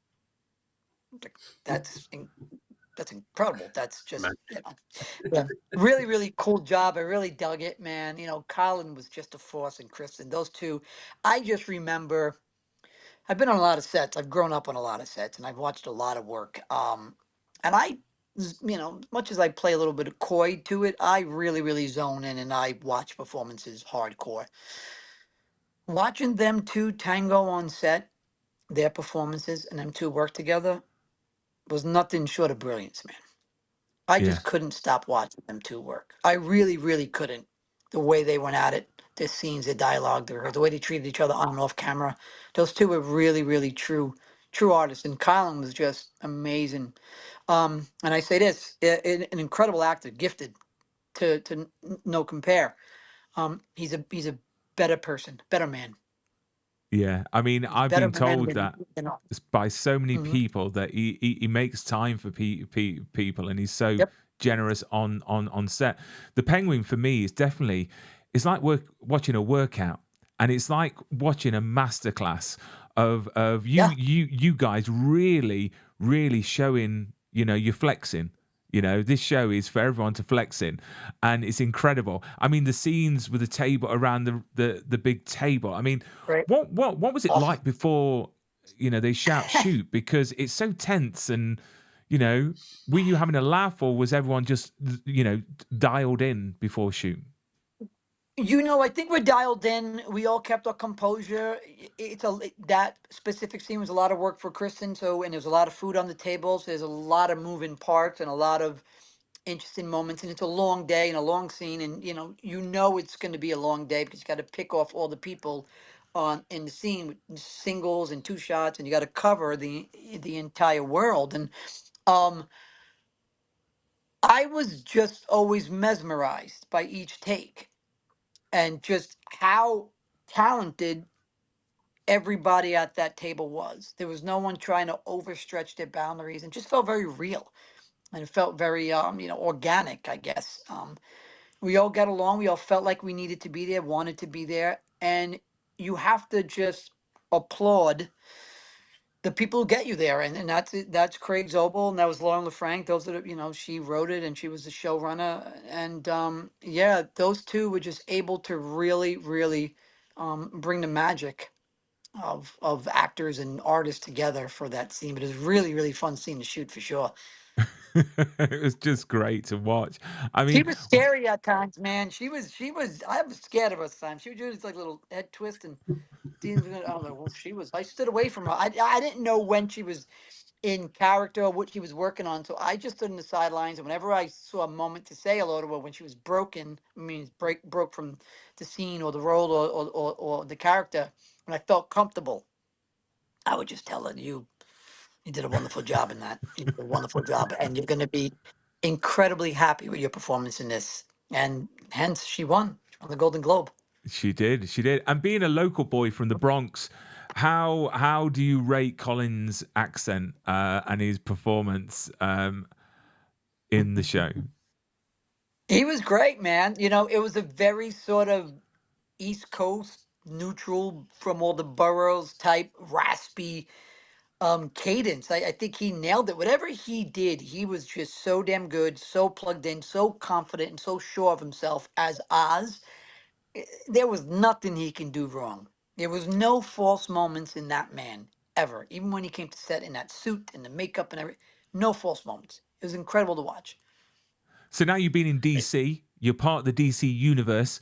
S3: Like, that's incredible. That's just, yeah, really cool job. I really dug it, man. Colin was just a force, and Kristen, those two. I just remember. I've been on a lot of sets. I've grown up on a lot of sets, and I've watched a lot of work. And much as I play a little bit of coy to it, I really zone in, and I watch performances hardcore. Watching them two tango on set, their performances, and them two work together was nothing short of brilliance, man. I
S1: Yeah.
S3: just couldn't stop watching them two work. I really couldn't. The way they went at it, their scenes, their dialogue, the way they treated each other on and off camera. Those two were really, really true artists. And Kylan was just amazing. And I say this, an incredible actor, gifted to no compare. He's a better person, better man.
S1: Yeah, I mean,
S3: He's a
S1: I've
S3: better
S1: been
S3: man
S1: told
S3: than,
S1: that by so many
S3: Mhm.
S1: people that he makes time for people, and he's so
S3: Yep.
S1: generous on set. The Penguin for me is definitely, it's like watching a workout, and it's like watching a masterclass of
S3: Yeah.
S1: you guys really showing, you're flexing. This show is for everyone to flex in, and it's incredible. I mean, the scenes with the table around the big table. I mean,
S3: Right.
S1: what was it
S3: Awesome.
S1: like before, they shoot? Because it's so tense, and were you having a laugh, or was everyone just dialed in before shoot?
S3: I think we're dialed in. We all kept our composure. That specific scene was a lot of work for Kristen. And there's a lot of food on the tables. There's a lot of moving parts and a lot of interesting moments. And it's a long day and a long scene. And it's going to be a long day because you got to pick off all the people on in the scene with singles and two shots, and you got to cover the entire world. And um, I was just always mesmerized by each take and just how talented everybody at that table was. There was no one trying to overstretch their boundaries, and just felt very real, and it felt very organic, I guess. We all got along. We all felt like we needed to be there, wanted to be there, and you have to just applaud the people who get you there, and that's it. That's Craig Zobel, and that was Lauren LaFranc. Those are she wrote it, and she was the showrunner, and yeah, those two were just able to really bring the magic of actors and artists together for that scene. But it was really fun scene to shoot for sure.
S1: It was just great to watch. I
S3: She
S1: mean,
S3: was scary at times, man. She was. I was scared of her sometimes. She would do this like little head twist, and I was like, well, she was. I stood away from her. I didn't know when she was in character or what she was working on. So I just stood in the sidelines, and whenever I saw a moment to say hello to her when she was broken, I mean, broke from the scene or the role or the character, when I felt comfortable, I would just tell her, you did a wonderful job in that. You did a wonderful job, and you're going to be incredibly happy with your performance in this. And hence, she won the Golden Globe.
S1: she did. And being a local boy from the Bronx, how do you rate Colin's accent and his performance in the show?
S3: He was great, man. It was a very sort of East Coast neutral from all the boroughs type raspy cadence. I think he nailed it. Whatever he did, he was just so damn good, so plugged in, so confident, and so sure of himself as Oz. There was nothing he can do wrong. There was no false moments in that man ever. Even when he came to set in that suit and the makeup and everything, no false moments. It was incredible to watch.
S1: So now you've been in DC, you're part of the DC universe.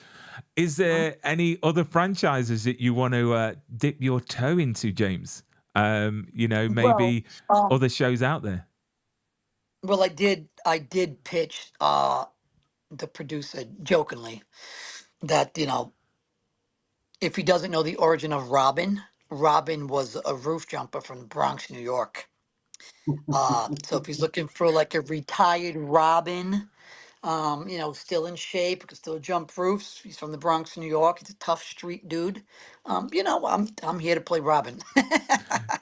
S1: Is
S3: Mhm.
S1: there any other franchises that you want to dip your toe into, James?
S3: Well,
S1: Maybe
S3: um,
S1: other shows out there.
S3: well, I did pitch the producer jokingly that if he doesn't know the origin of Robin, Robin was a roof jumper from the Bronx, New York. So if he's looking for like a retired Robin, still in shape, could still jump roofs. He's from the Bronx, New York. He's a tough street dude. I'm here to play Robin.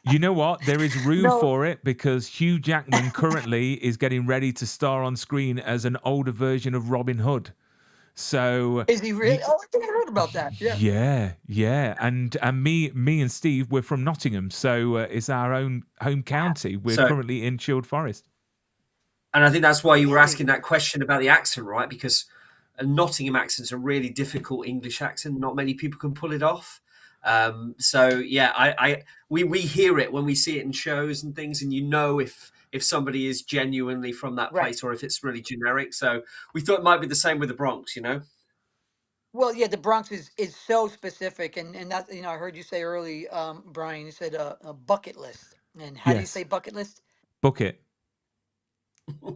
S1: You know what? There is room
S3: No,
S1: for it because Hugh Jackman currently is getting ready to star on screen as an older version of Robin Hood. So,
S3: is he really?
S1: y-
S3: Oh, I think I heard about that. Yeah.
S1: yeah, and me and Steve, we're from Nottingham, so it's our own home county. We're
S2: So,
S1: currently in Chilled Forest.
S2: and I think that's why you were
S3: Really?
S2: asking that question about the accent, right? Because a Nottingham accent's a really difficult English accent. Not many people can pull it off. So yeah, we hear it when we see it in shows and things, and if somebody is genuinely from that
S3: Right.
S2: place or if it's really generic. So we thought it might be the same with the Bronx.
S3: Well, yeah, the Bronx is so specific, and that I heard you say early, Brian. You said a bucket list, and how do you
S1: Yes,
S3: say bucket list?
S1: bucket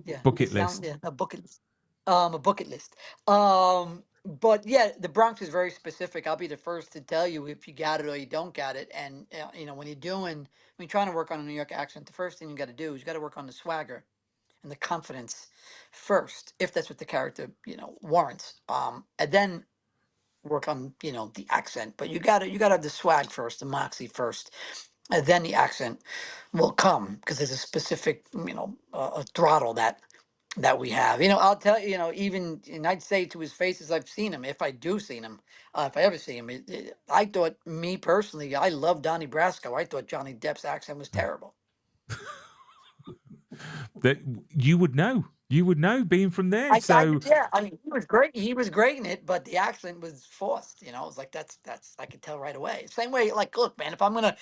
S3: Yeah, it
S1: bucket
S3: sounds
S1: list.
S3: a bucket list. A bucket list. Um, But yeah, the Bronx is very specific. I'll be the first to tell you if you got it or you don't got it. And you know, when you're trying to work on a New York accent, the first thing you got to do is you got to work on the swagger and the confidence first, if that's what the character, you know, warrants. And then work on, you know, the accent. But you gotta have the swag first, the moxie first, and then the accent will come because there's a specific, you know, a throttle that we have. You know, I'll tell you, you know, even, and I'd say to his face as I've seen him, if I do see him, if I ever see him, I thought, me personally, I love Donnie Brasco. I thought Johnny Depp's accent was terrible.
S1: That you would know being from there.
S3: I
S1: So
S3: yeah, I mean, he was great. He was great in it, but the accent was forced. You know, it was like that's I could tell right away. Same way, like, look, man, if I'm gonna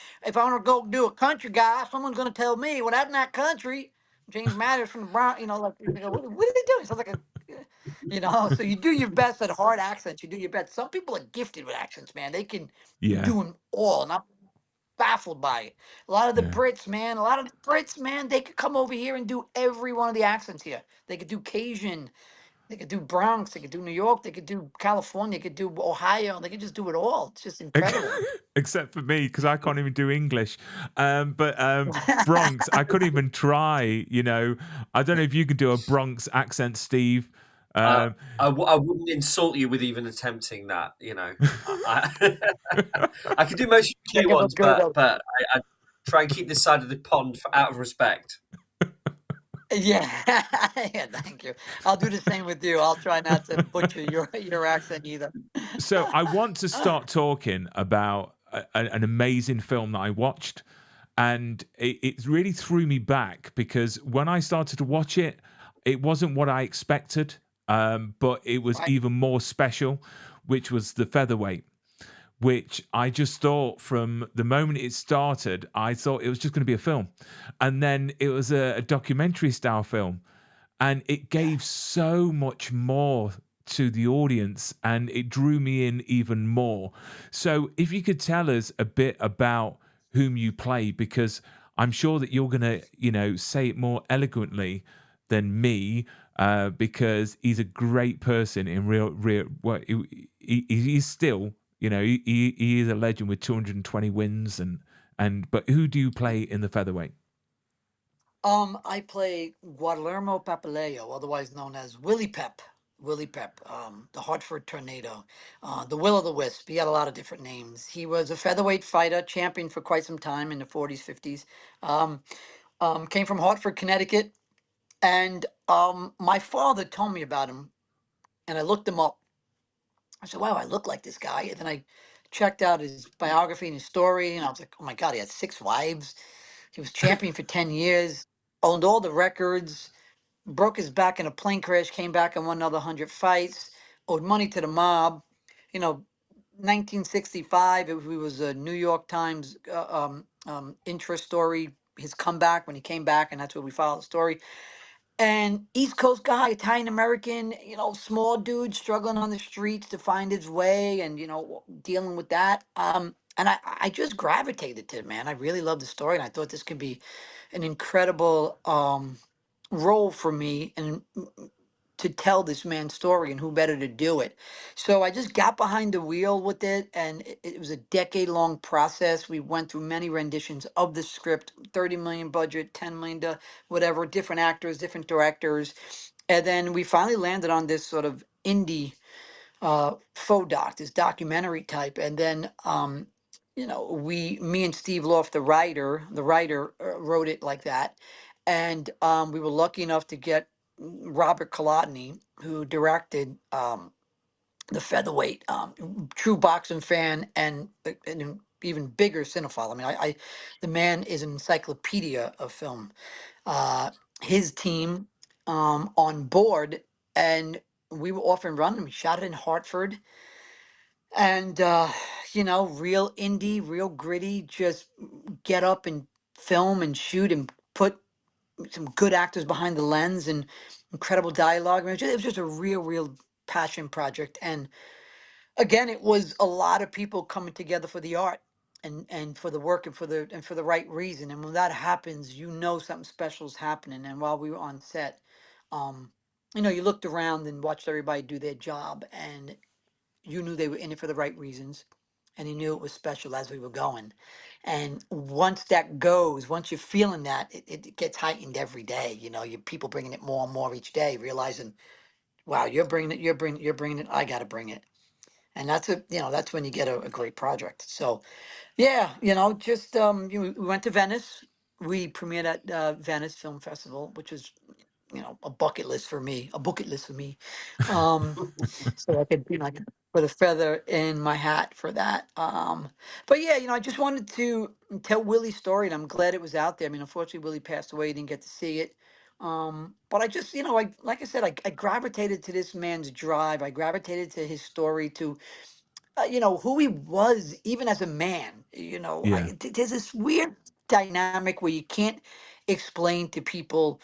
S3: go do a country guy, someone's gonna tell me what happened in that country. James Madio from the Bronx, you know, like, you go, what are they doing? It sounds like you know. So you do your best at hard accents. You do your best. Some people are gifted with accents, man. They can
S1: yeah,
S3: do them all, and I'm baffled by it. A lot of the
S1: yeah.
S3: Brits, man, they could come over here and do every one of the accents here. They could do Cajun. They could do Bronx, they could do New York, they could do California, they could do Ohio, they could just do it all. It's just incredible.
S1: Except for me, because I can't even do English. But Bronx, I couldn't even try. You know, I don't know if you can do a Bronx accent, Steve.
S2: Uh,
S1: Um,
S2: I wouldn't insult you with even attempting that. You know, I can do most
S3: Think
S2: UK
S3: of a
S2: ones,
S3: good,
S2: I try and keep this side of the pond out of respect.
S3: yeah, yeah, thank you. I'll do the same with you. I'll try not to butcher your accent either.
S1: so I want to start talking about an amazing film that I watched, and it really threw me back because when I started to watch it, it wasn't what I expected, but it was
S3: Right.
S1: even more special, which was The Featherweight. Which I just thought from the moment it started, I thought it was just going to be a film. And then it was a documentary style film. And it
S3: Yeah.
S1: gave so much more to the audience and it drew me in even more. So if you could tell us a bit about whom you play, because I'm sure that you're going to, you know, say it more eloquently than me, because he's a great person in real. Well, he's still, you know, he is a legend with 220 wins, but who do you play in the featherweight?
S3: I play Guillermo Papaleo, otherwise known as Willie Pep. Willie Pep, the Hartford Tornado, the Will o' the Wisp. He had a lot of different names. He was a featherweight fighter, champion for quite some time in the 40s, 50s. Um, came from Hartford, Connecticut. And my father told me about him, and I looked him up. I said, wow, I look like this guy. And then I checked out his biography and his story, and I was like, oh my God, he had 6 wives. He was champion for 10 years, owned all the records, broke his back in a plane crash, came back and won another 100 fights, owed money to the mob. You know, 1965, it was a New York Times interest story, his comeback when he came back, and that's where we follow the story. And East Coast guy, Italian American, you know, small dude struggling on the streets to find his way and, you know, dealing with that. And I just gravitated to it, man. I really loved the story and I thought this could be an incredible role for me and to tell this man's story and who better to do it. So I just got behind the wheel with it and it was a decade long process. We went through many renditions of the script, 30 million budget, 10 million to whatever, different actors, different directors. And then we finally landed on this sort of indie faux doc, this documentary type. And then you know, me and Steve Loft, the writer wrote it like that. And we were lucky enough to get Robert Kolodny, who directed the featherweight, true boxing fan and an even bigger cinephile. I mean, the man is an encyclopedia of film. Uh, his team on board, and we were off and running. We shot it in Hartford, and you know, real indie, real gritty. Just get up and film and shoot and put some good actors behind the lens and incredible dialogue. I mean, it was just a real passion project. And again, it was a lot of people coming together for the art and for the work and for the right reason. And when that happens, you know something special is happening. And while we were on set, um, you know, you looked around and watched everybody do their job, and you knew they were in it for the right reasons, and you knew it was special as we were going. And once that goes, once you're feeling that, it gets heightened every day. You know, you people bringing it more and more each day, realizing, wow, you're bringing it, you're bringing it. I got to bring it, and that's a, you know, that's when you get a great project. So yeah, you know, just we went to Venice. We premiered at Venice Film Festival, which was, you know, a bucket list for me, a bucket list for me. Um, so I could, you know, I could put a feather in my hat for that. But yeah, you know, I just wanted to tell Willie's story, and I'm glad it was out there. I mean, unfortunately, Willie passed away; didn't get to see it. But I just, you know, I, like I said, I gravitated to this man's drive. I gravitated to his story, to you know, who he was even as a man. You know,
S1: Yeah.
S3: there's this weird dynamic where you can't explain to people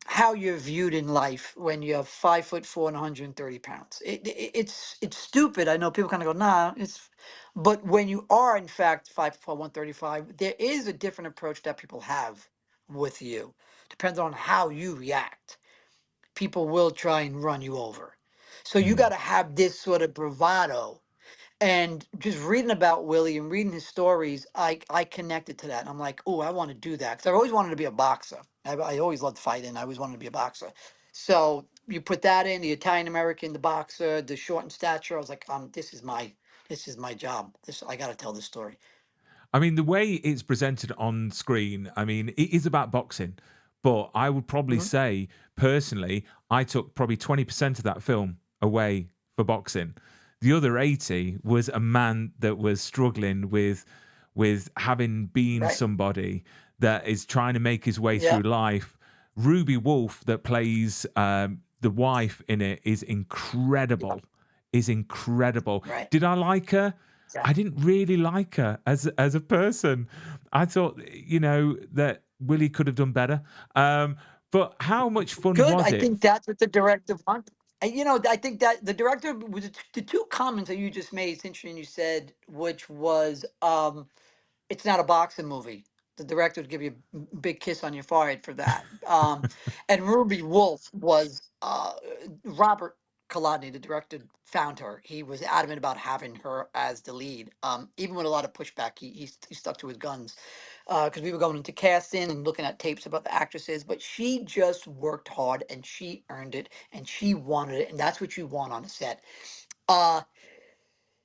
S3: how you're viewed in life when you're 5'4" and 130 pounds. It's stupid. I know people kind of go, nah, it's, but when you are in fact 5'4", 135, there is a different approach that people have with you. Depends on how you react. People will try and run you over. So you
S1: Mm.
S3: got to have this sort of bravado, and just reading about Willie and reading his stories, I connected to that. And I'm like, oh, I want to do that, because I've always wanted to be a boxer. I always loved fighting. I always wanted to be a boxer. So you put that in, the Italian American, the boxer, the short in stature. I was like, this is my job. This, I got to tell this story.
S1: I mean, the way it's presented on screen, I mean, it is about boxing, but I would probably
S3: Hmm.
S1: say, personally, I took probably 20% of that film away for boxing. The other 80 was a man that was struggling with having been
S3: Right.
S1: somebody that is trying to make his way
S3: Yeah.
S1: through life. Ruby Wolf, that plays the wife in it, is incredible. Is incredible.
S3: Right.
S1: Did I like her?
S3: Yeah.
S1: I didn't really like her as a person. I thought, you know, that Willie could have done better. But how much fun
S3: Good.
S1: was
S3: I
S1: it?
S3: think that's what the director wants. And you know, I think that the director was the two comments that you just made. It's interesting you said, which was, it's not a boxing movie. The director would give you a big kiss on your forehead for that. And Ruby Wolf was Robert Kolodny, the director, found her. He was adamant about having her as the lead. Even with a lot of pushback, he stuck to his guns, because we were going into casting and looking at tapes about the actresses. But she just worked hard and she earned it and she wanted it, and that's what you want on a set. Uh,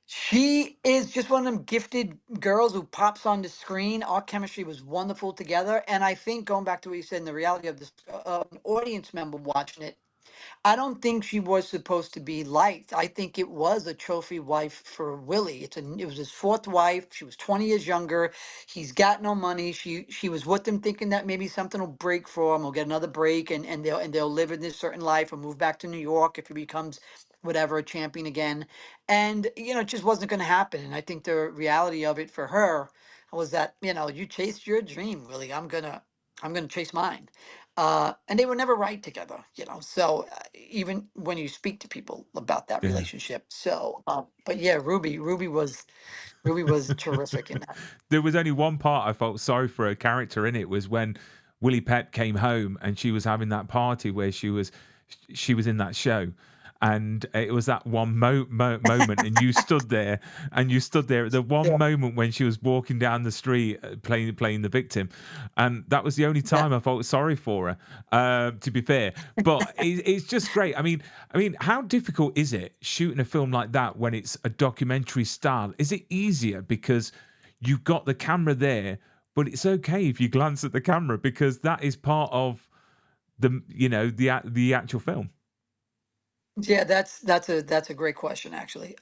S3: she is just one of them gifted girls who pops on the screen. Our chemistry was wonderful together. And I think, going back to what you said, in the reality of this, an audience member watching it, I don't think she was supposed to be liked. I think it was a trophy wife for Willie. It was his fourth wife. She was 20 years younger. He's got no money. She was with him thinking that maybe something will break for him. He'll get another break, and they'll live in this certain life or move back to New York if he becomes whatever, a champion again. And you know, it just wasn't going to happen. And I think the reality of it for her was that, you know, you chased your dream, Willie. I'm gonna chase mine. And they were never right together, you know. So even when you speak to people about that
S1: Yeah.
S3: relationship, so but yeah, Ruby was terrific in that.
S1: There was only one part I felt sorry for her character in it, was when Willie Pett came home and she was having that party where she was in that show, and it was that one moment, and you stood there at the one
S3: Yeah,
S1: moment when she was walking down the street, playing the victim, and that was the only
S3: yeah.
S1: time I felt sorry for her. To be fair, but it's just great. I mean, how difficult is it shooting a film like that when it's a documentary style? Is it easier because you've got the camera there, but it's okay if you glance at the camera because that is part of the actual film.
S3: Yeah, that's a great question, actually.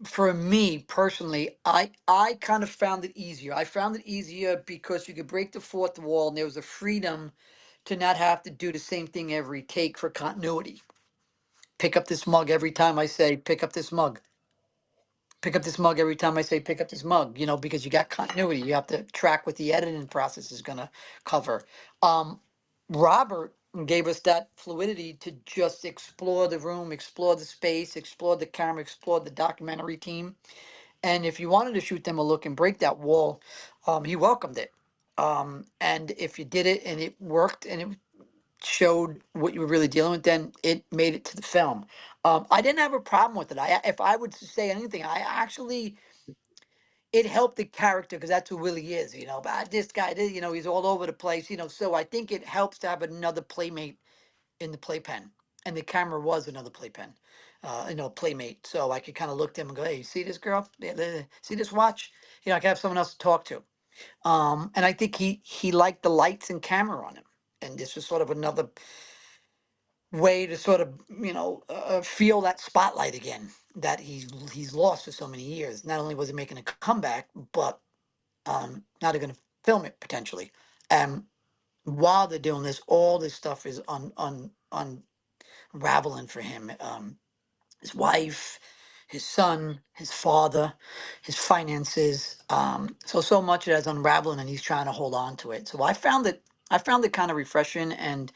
S3: For me personally, I kind of found it easier. I found it easier because you could break the fourth wall, and there was a freedom to not have to do the same thing every take for continuity. Pick up this mug every time I say pick up this mug. Pick up this mug every time I say pick up this mug, you know, because you got continuity. You have to track what the editing process is going to cover. Um, Robert gave us that fluidity to just explore the room, explore the space, explore the camera, explore the documentary team. And if you wanted to shoot them a look and break that wall, he welcomed it. And if you did it and it worked and it showed what you were really dealing with, then it made it to the film. I didn't have a problem with it. If I would say anything, I actually, it helped the character because that's who Willie is, you know. But this guy, you know, he's all over the place, you know. So I think it helps to have another playmate in the playpen, and the camera was another playpen, you know, playmate. So I could kind of look at him and go, "Hey, see this girl? See this watch? You know, I could have someone else to talk to." And I think he liked the lights and camera on him, and this was sort of another way to sort of, you know, feel that spotlight again that he's lost for so many years. Not only was he making a comeback, but now they're going to film it potentially. And while they're doing this, all this stuff is unraveling for him. His wife, his son, his father, his finances. So much it is unraveling, and he's trying to hold on to it. So I found it kind of refreshing and,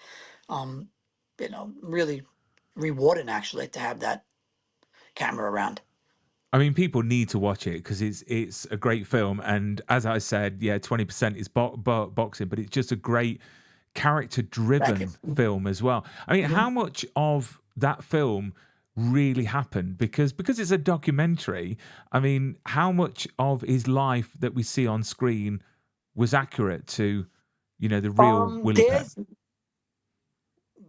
S3: um, you know, really rewarding actually to have that camera around.
S1: I mean, people need to watch it because it's a great film, and as I said, yeah, 20% is boxing, but it's just a great
S3: Thank you.
S1: character-driven film as well. I mean,
S3: Mhm.
S1: how much of that film really happened? Because it's a documentary. I mean, how much of his life that we see on screen was accurate to, the real Willie Pep?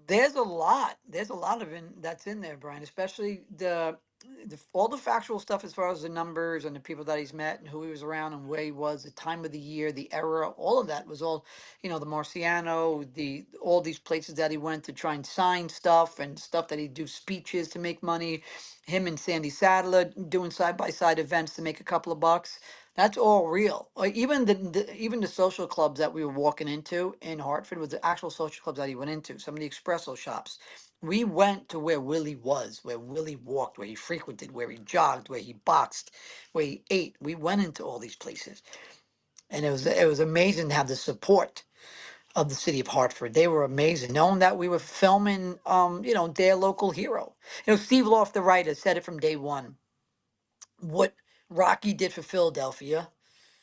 S3: There's a lot. There's a lot of that's in there, Brian. Especially the all the factual stuff as far as the numbers and the people that he's met and who he was around and where he was, the time of the year, the era, all of that was all, you know, the Marciano, the all these places that he went to try and sign stuff and stuff that he'd do speeches to make money. Him and Sandy Sadler doing side by side events to make a couple of bucks. That's all real. Or even even the social clubs that we were walking into in Hartford was the actual social clubs that he went into. Some of the espresso shops. We went to where Willie was, where Willie walked, where he frequented, where he jogged, where he boxed, where he ate. We went into all these places, and it was amazing to have the support of the city of Hartford. They were amazing, knowing that we were filming, you know, their local hero. You know, Steve Loft, the writer, said it from day one. What Rocky did for Philadelphia,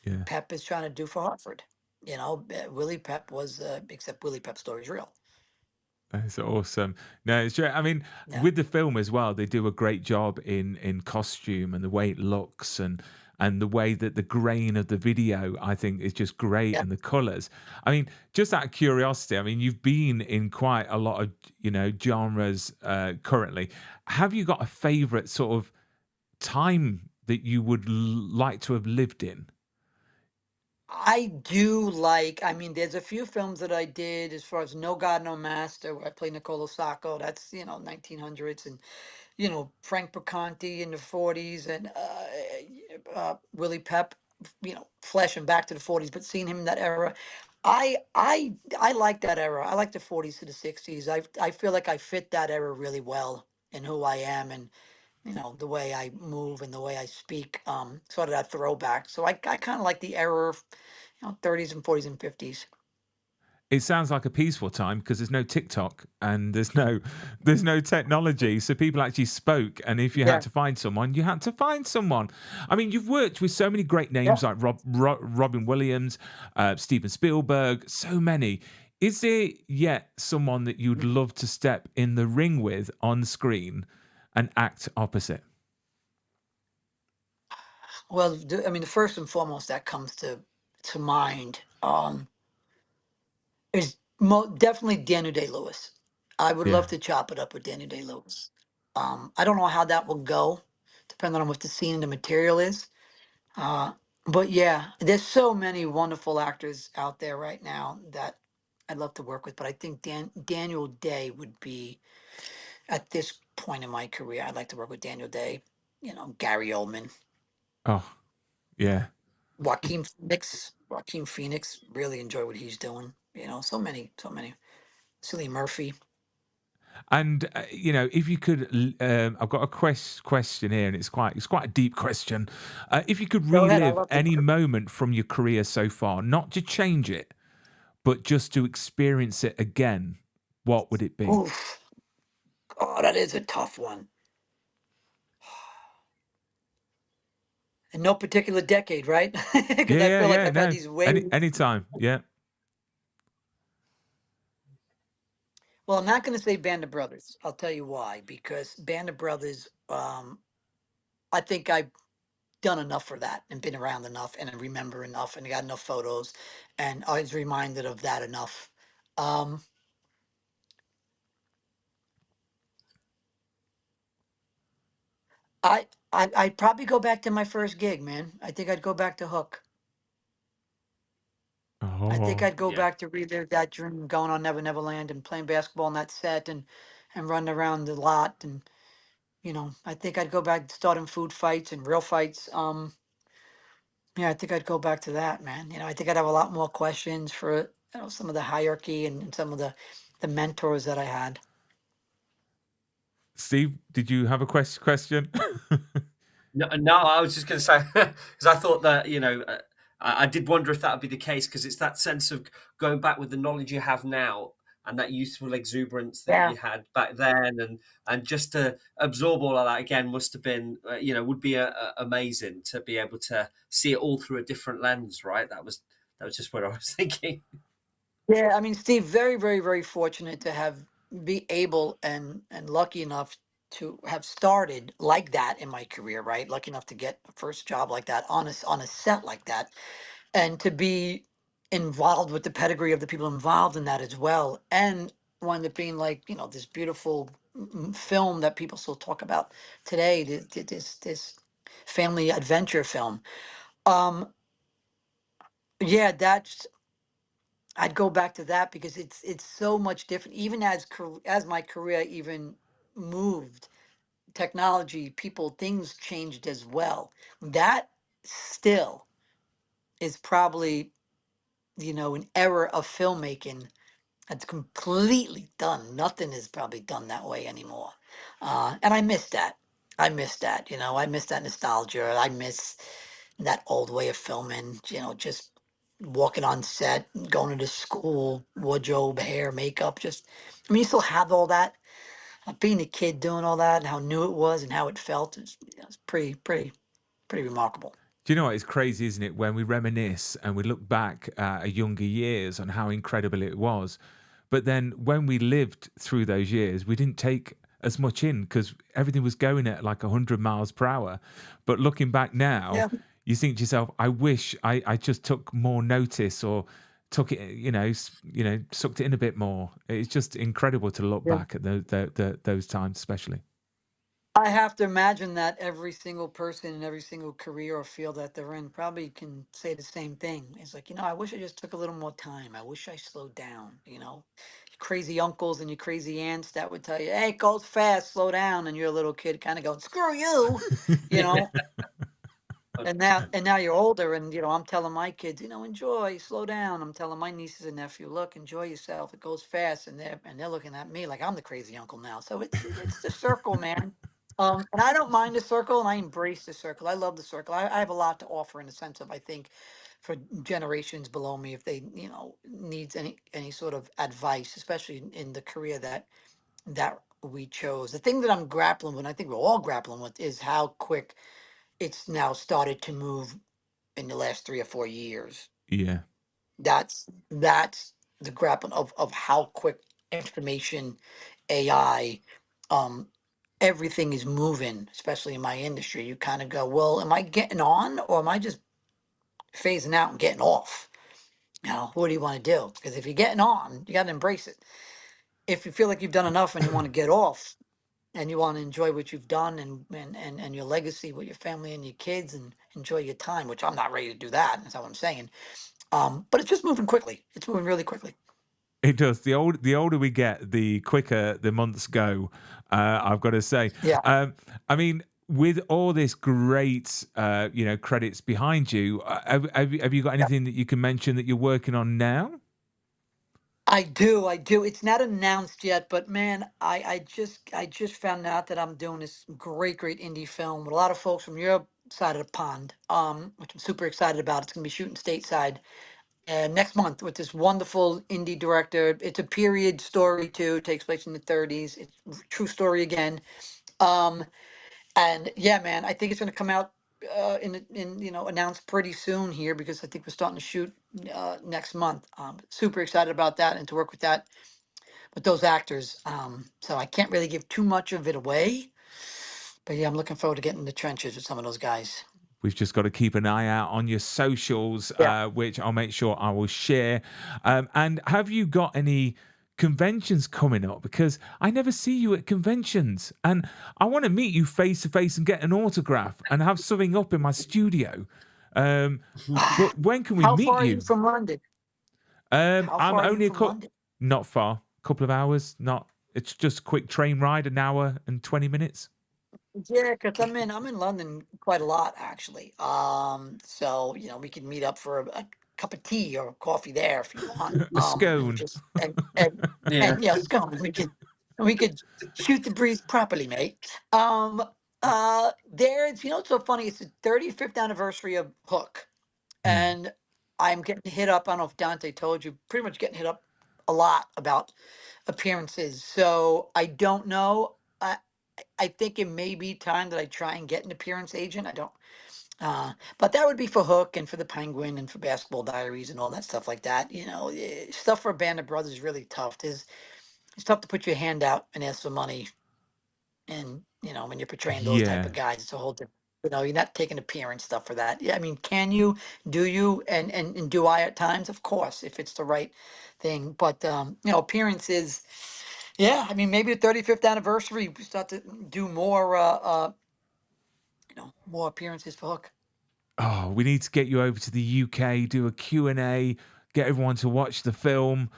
S1: Yeah.
S3: Pep is trying to do for Hartford. You know, Willie Pep was, except Willie Pep's story is real.
S1: That's awesome. No, it's true. I mean,
S3: Yeah,
S1: with the film as well, they do a great job in costume and the way it looks and the way that the grain of the video, I think, is just great,
S3: yeah.
S1: and the colors. I mean, just out of curiosity, I mean, you've been in quite a lot of genres currently. Have you got a favorite sort of time that you would like to have lived in?
S3: I do like. I mean, there's a few films that I did as far as No God, No Master, where I play Niccolo Sacco. That's 1900s, and Frank Bricanti in the 40s, and Willie Pep, flashing back to the 40s, but seeing him in that era. I like that era. I like the 40s to the 60s. I feel like I fit that era really well in who I am and the way I move and the way I speak. Sort of that throwback. So I kind of like the era of 30s and 40s and 50s.
S1: It sounds like a peaceful time because there's no TikTok and there's no technology. So people actually spoke, and if you had
S3: Yeah.
S1: to find someone, you had to find someone. I mean, you've worked with so many great
S3: Yeah.
S1: names like Robin Williams, Steven Spielberg, so many. Is there yet someone that you'd love to step in the ring with on screen and act opposite?
S3: Well, I mean, the first and foremost that comes to mind. Is definitely Daniel Day Lewis. I would
S1: Yeah.
S3: love to chop it up with Daniel Day Lewis. I don't know how that will go, depending on what the scene and the material is. Uh, but yeah, there's so many wonderful actors out there right now that I'd love to work with. But I think Daniel Day would be at this point in my career. I'd like to work with Daniel Day. Gary Oldman,
S1: Oh, yeah.
S3: Joaquin Phoenix. Really enjoy what he's doing. So many, so many. Cillian Murphy.
S1: And if you could, I've got a question here, and it's quite a deep question. If you could
S3: Go ahead. I
S1: relive
S3: love to
S1: any
S3: hear.
S1: moment from your career so far, not to change it, but just to experience it again, what would it be?
S3: Oof. Oh, that is a tough one. In no particular decade, right? Because
S1: Yeah,
S3: I
S1: yeah,
S3: feel like
S1: yeah.
S3: I've had
S1: No,
S3: these way.
S1: anytime. Yeah,
S3: Well, I'm not going to say Band of Brothers. I'll tell you why. Because Band of Brothers, I think I've done enough for that and been around enough and I remember enough and got enough photos and I was reminded of that enough. Um, I'd probably go back to my first gig, man. I think I'd go back to Hook. I think
S1: Oh,
S3: I'd go
S2: Yeah.
S3: back to relive that dream, going on Never Never Land and playing basketball on that set and running around the lot and I think I'd go back to starting food fights and real fights. Yeah, I think I'd go back to that, man. I think I'd have a lot more questions for some of the hierarchy and some of the mentors that I had.
S1: Steve, did you have a question?
S2: No, no, I was just going to say because I thought that I did wonder if that would be the case because it's that sense of going back with the knowledge you have now and that youthful exuberance that
S3: Yeah.
S2: you had back then, and just to absorb all of that again must have been would be amazing to be able to see it all through a different lens, right? That was just what I was thinking.
S3: Yeah, I mean, Steve, very, very, very fortunate to have be able and lucky enough to have started like that in my career, right? Lucky enough to get a first job like that on a set like that, and to be involved with the pedigree of the people involved in that as well, and wind up being like this beautiful film that people still talk about today. This family adventure film. Um, yeah, that's I'd go back to that because it's so much different. Even as my career even moved, technology, people, things changed as well. That still is probably an era of filmmaking that's completely done. Nothing is probably done that way anymore, and I miss that. I miss that. I miss that nostalgia. I miss that old way of filming. Just walking on set, going to school, wardrobe, hair, makeup. I mean, you still have all that. Being a kid, doing all that, and how new it was, and how it felt. It's pretty, pretty, pretty remarkable.
S1: Do you know what? It's crazy, isn't it? When we reminisce and we look back at our younger years on how incredible it was. But then when we lived through those years, we didn't take as much in because everything was going at like 100 miles per hour. But looking back now,
S3: Yeah,
S1: you think to yourself, I wish I just took more notice or took it, sucked it in a bit more. It's just incredible to look
S3: yeah.
S1: back at those times, especially.
S3: I have to imagine that every single person in every single career or field that they're in probably can say the same thing. It's like, I wish I just took a little more time. I wish I slowed down, Crazy uncles and your crazy aunts that would tell you, hey, it goes fast, slow down. And you're a little kid kind of going, screw you, you
S2: Yeah,
S3: know? And now you're older, and I'm telling my kids, enjoy, slow down. I'm telling my nieces and nephew, look, enjoy yourself. It goes fast, and they're looking at me like I'm the crazy uncle now. So it's the circle, man. And I don't mind the circle, and I embrace the circle. I love the circle. I have a lot to offer in the sense of I think for generations below me, if they needs any sort of advice, especially in the career that we chose. The thing that I'm grappling with, I think we're all grappling with, is how quick it's now started to move in the last 3 or 4 years.
S1: Yeah.
S3: That's the grappling of how quick information, AI, um, everything is moving, especially in my industry. You kind of go, well, am I getting on or am I just phasing out and getting off? What do you want to do? Because if you're getting on, you got to embrace it. If you feel like you've done enough and you want to get off, and you want to enjoy what you've done and your legacy with your family and your kids and enjoy your time, which I'm not ready to do that. That's what I'm saying. But it's just moving quickly. It's moving really quickly.
S1: It does. The older we get, the quicker the months go. I've got to say.
S3: Yeah.
S1: I mean, with all this great, credits behind you, have you got
S3: Yeah.
S1: anything that you can mention that you're working on now?
S3: I do. I do. It's not announced yet, but man, I just found out that I'm doing this great indie film with a lot of folks from your side of the pond, which I'm super excited about. It's gonna be shooting stateside next month with this wonderful indie director. It's a period story too. It takes place in the 30s. It's true story again. Um, and yeah, man, I think it's going to come out in announced pretty soon here because I think we're starting to shoot next month. Super excited about that and to work with with those actors. So I can't really give too much of it away. But yeah, I'm looking forward to getting in the trenches with some of those guys.
S1: We've just got to keep an eye out on your socials,
S3: Yeah.
S1: which I'll make sure I will share. And have you got any conventions coming up? Because I never see you at conventions, and I want to meet you face to face and get an autograph and have something up in my studio. But when can we
S3: How
S1: meet
S3: far are you
S1: you?
S3: from London? How
S1: I'm
S3: far are you
S1: only
S3: from London?
S1: not far, couple of hours. Not. It's just a quick train ride, an hour and 20 minutes.
S3: Yeah, because I'm in London quite a lot actually. So we can meet up for a cup of tea or coffee there if you want.
S1: A
S3: And
S1: scone.
S3: just and yeah, scone. We could shoot the breeze properly, mate. There's it's so funny. It's the 35th anniversary of Hook,
S1: Hmm.
S3: and I'm getting hit up. I don't know if Dante told you, pretty much getting hit up a lot about appearances. So I don't know. I think it may be time that I try and get an appearance agent. I don't, but that would be for Hook and for the Penguin and for Basketball Diaries and all that stuff like that. Stuff for a band of brothers is really tough. It's tough to put your hand out and ask for money, and when you're portraying those type
S1: Yeah.
S3: of guys, it's a whole different. You're not taking appearance stuff for that. Yeah, I mean, can you? Do you? And do I at times? Of course, if it's the right thing. But appearances. Yeah, I mean, maybe a 35th anniversary, we start to do more, more appearances for Hook.
S1: Oh, we need to get you over to the UK, do a Q&A, get everyone to watch the film.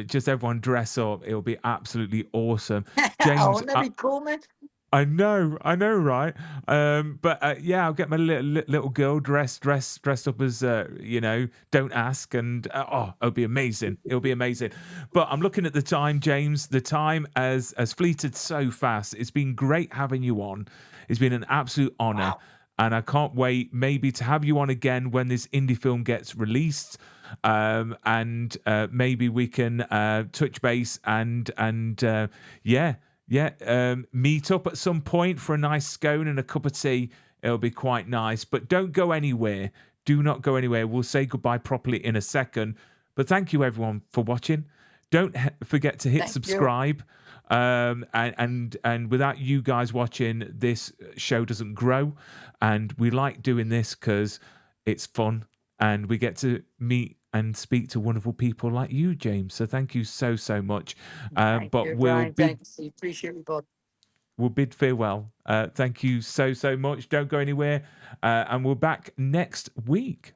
S1: Just everyone dress up. It'll be absolutely awesome. James,
S3: Wouldn't that be cool, man?
S1: I know, right? But yeah, I'll get my little girl dressed up as don't ask, and it'll be amazing. It'll be amazing. But I'm looking at the time, James. The time has fleeted so fast. It's been great having you on. It's been an absolute honor.
S3: Wow.
S1: And I can't wait maybe to have you on again when this indie film gets released. And maybe we can touch base and meet up at some point for a nice scone and a cup of tea. It'll be quite nice. But don't go anywhere. Do not go anywhere. We'll say goodbye properly in a second. But thank you, everyone, for watching. Don't forget to hit
S3: Thank you.
S1: subscribe. And without you guys watching, this show doesn't grow. And we like doing this because it's fun and we get to meet and speak to wonderful people like you, James. So thank you so much.
S3: Thank
S1: But
S3: you,
S1: we'll
S3: Brian. Thank you. Appreciate you both.
S1: we'll bid farewell. Thank you so much. Don't go anywhere. And we're back next week.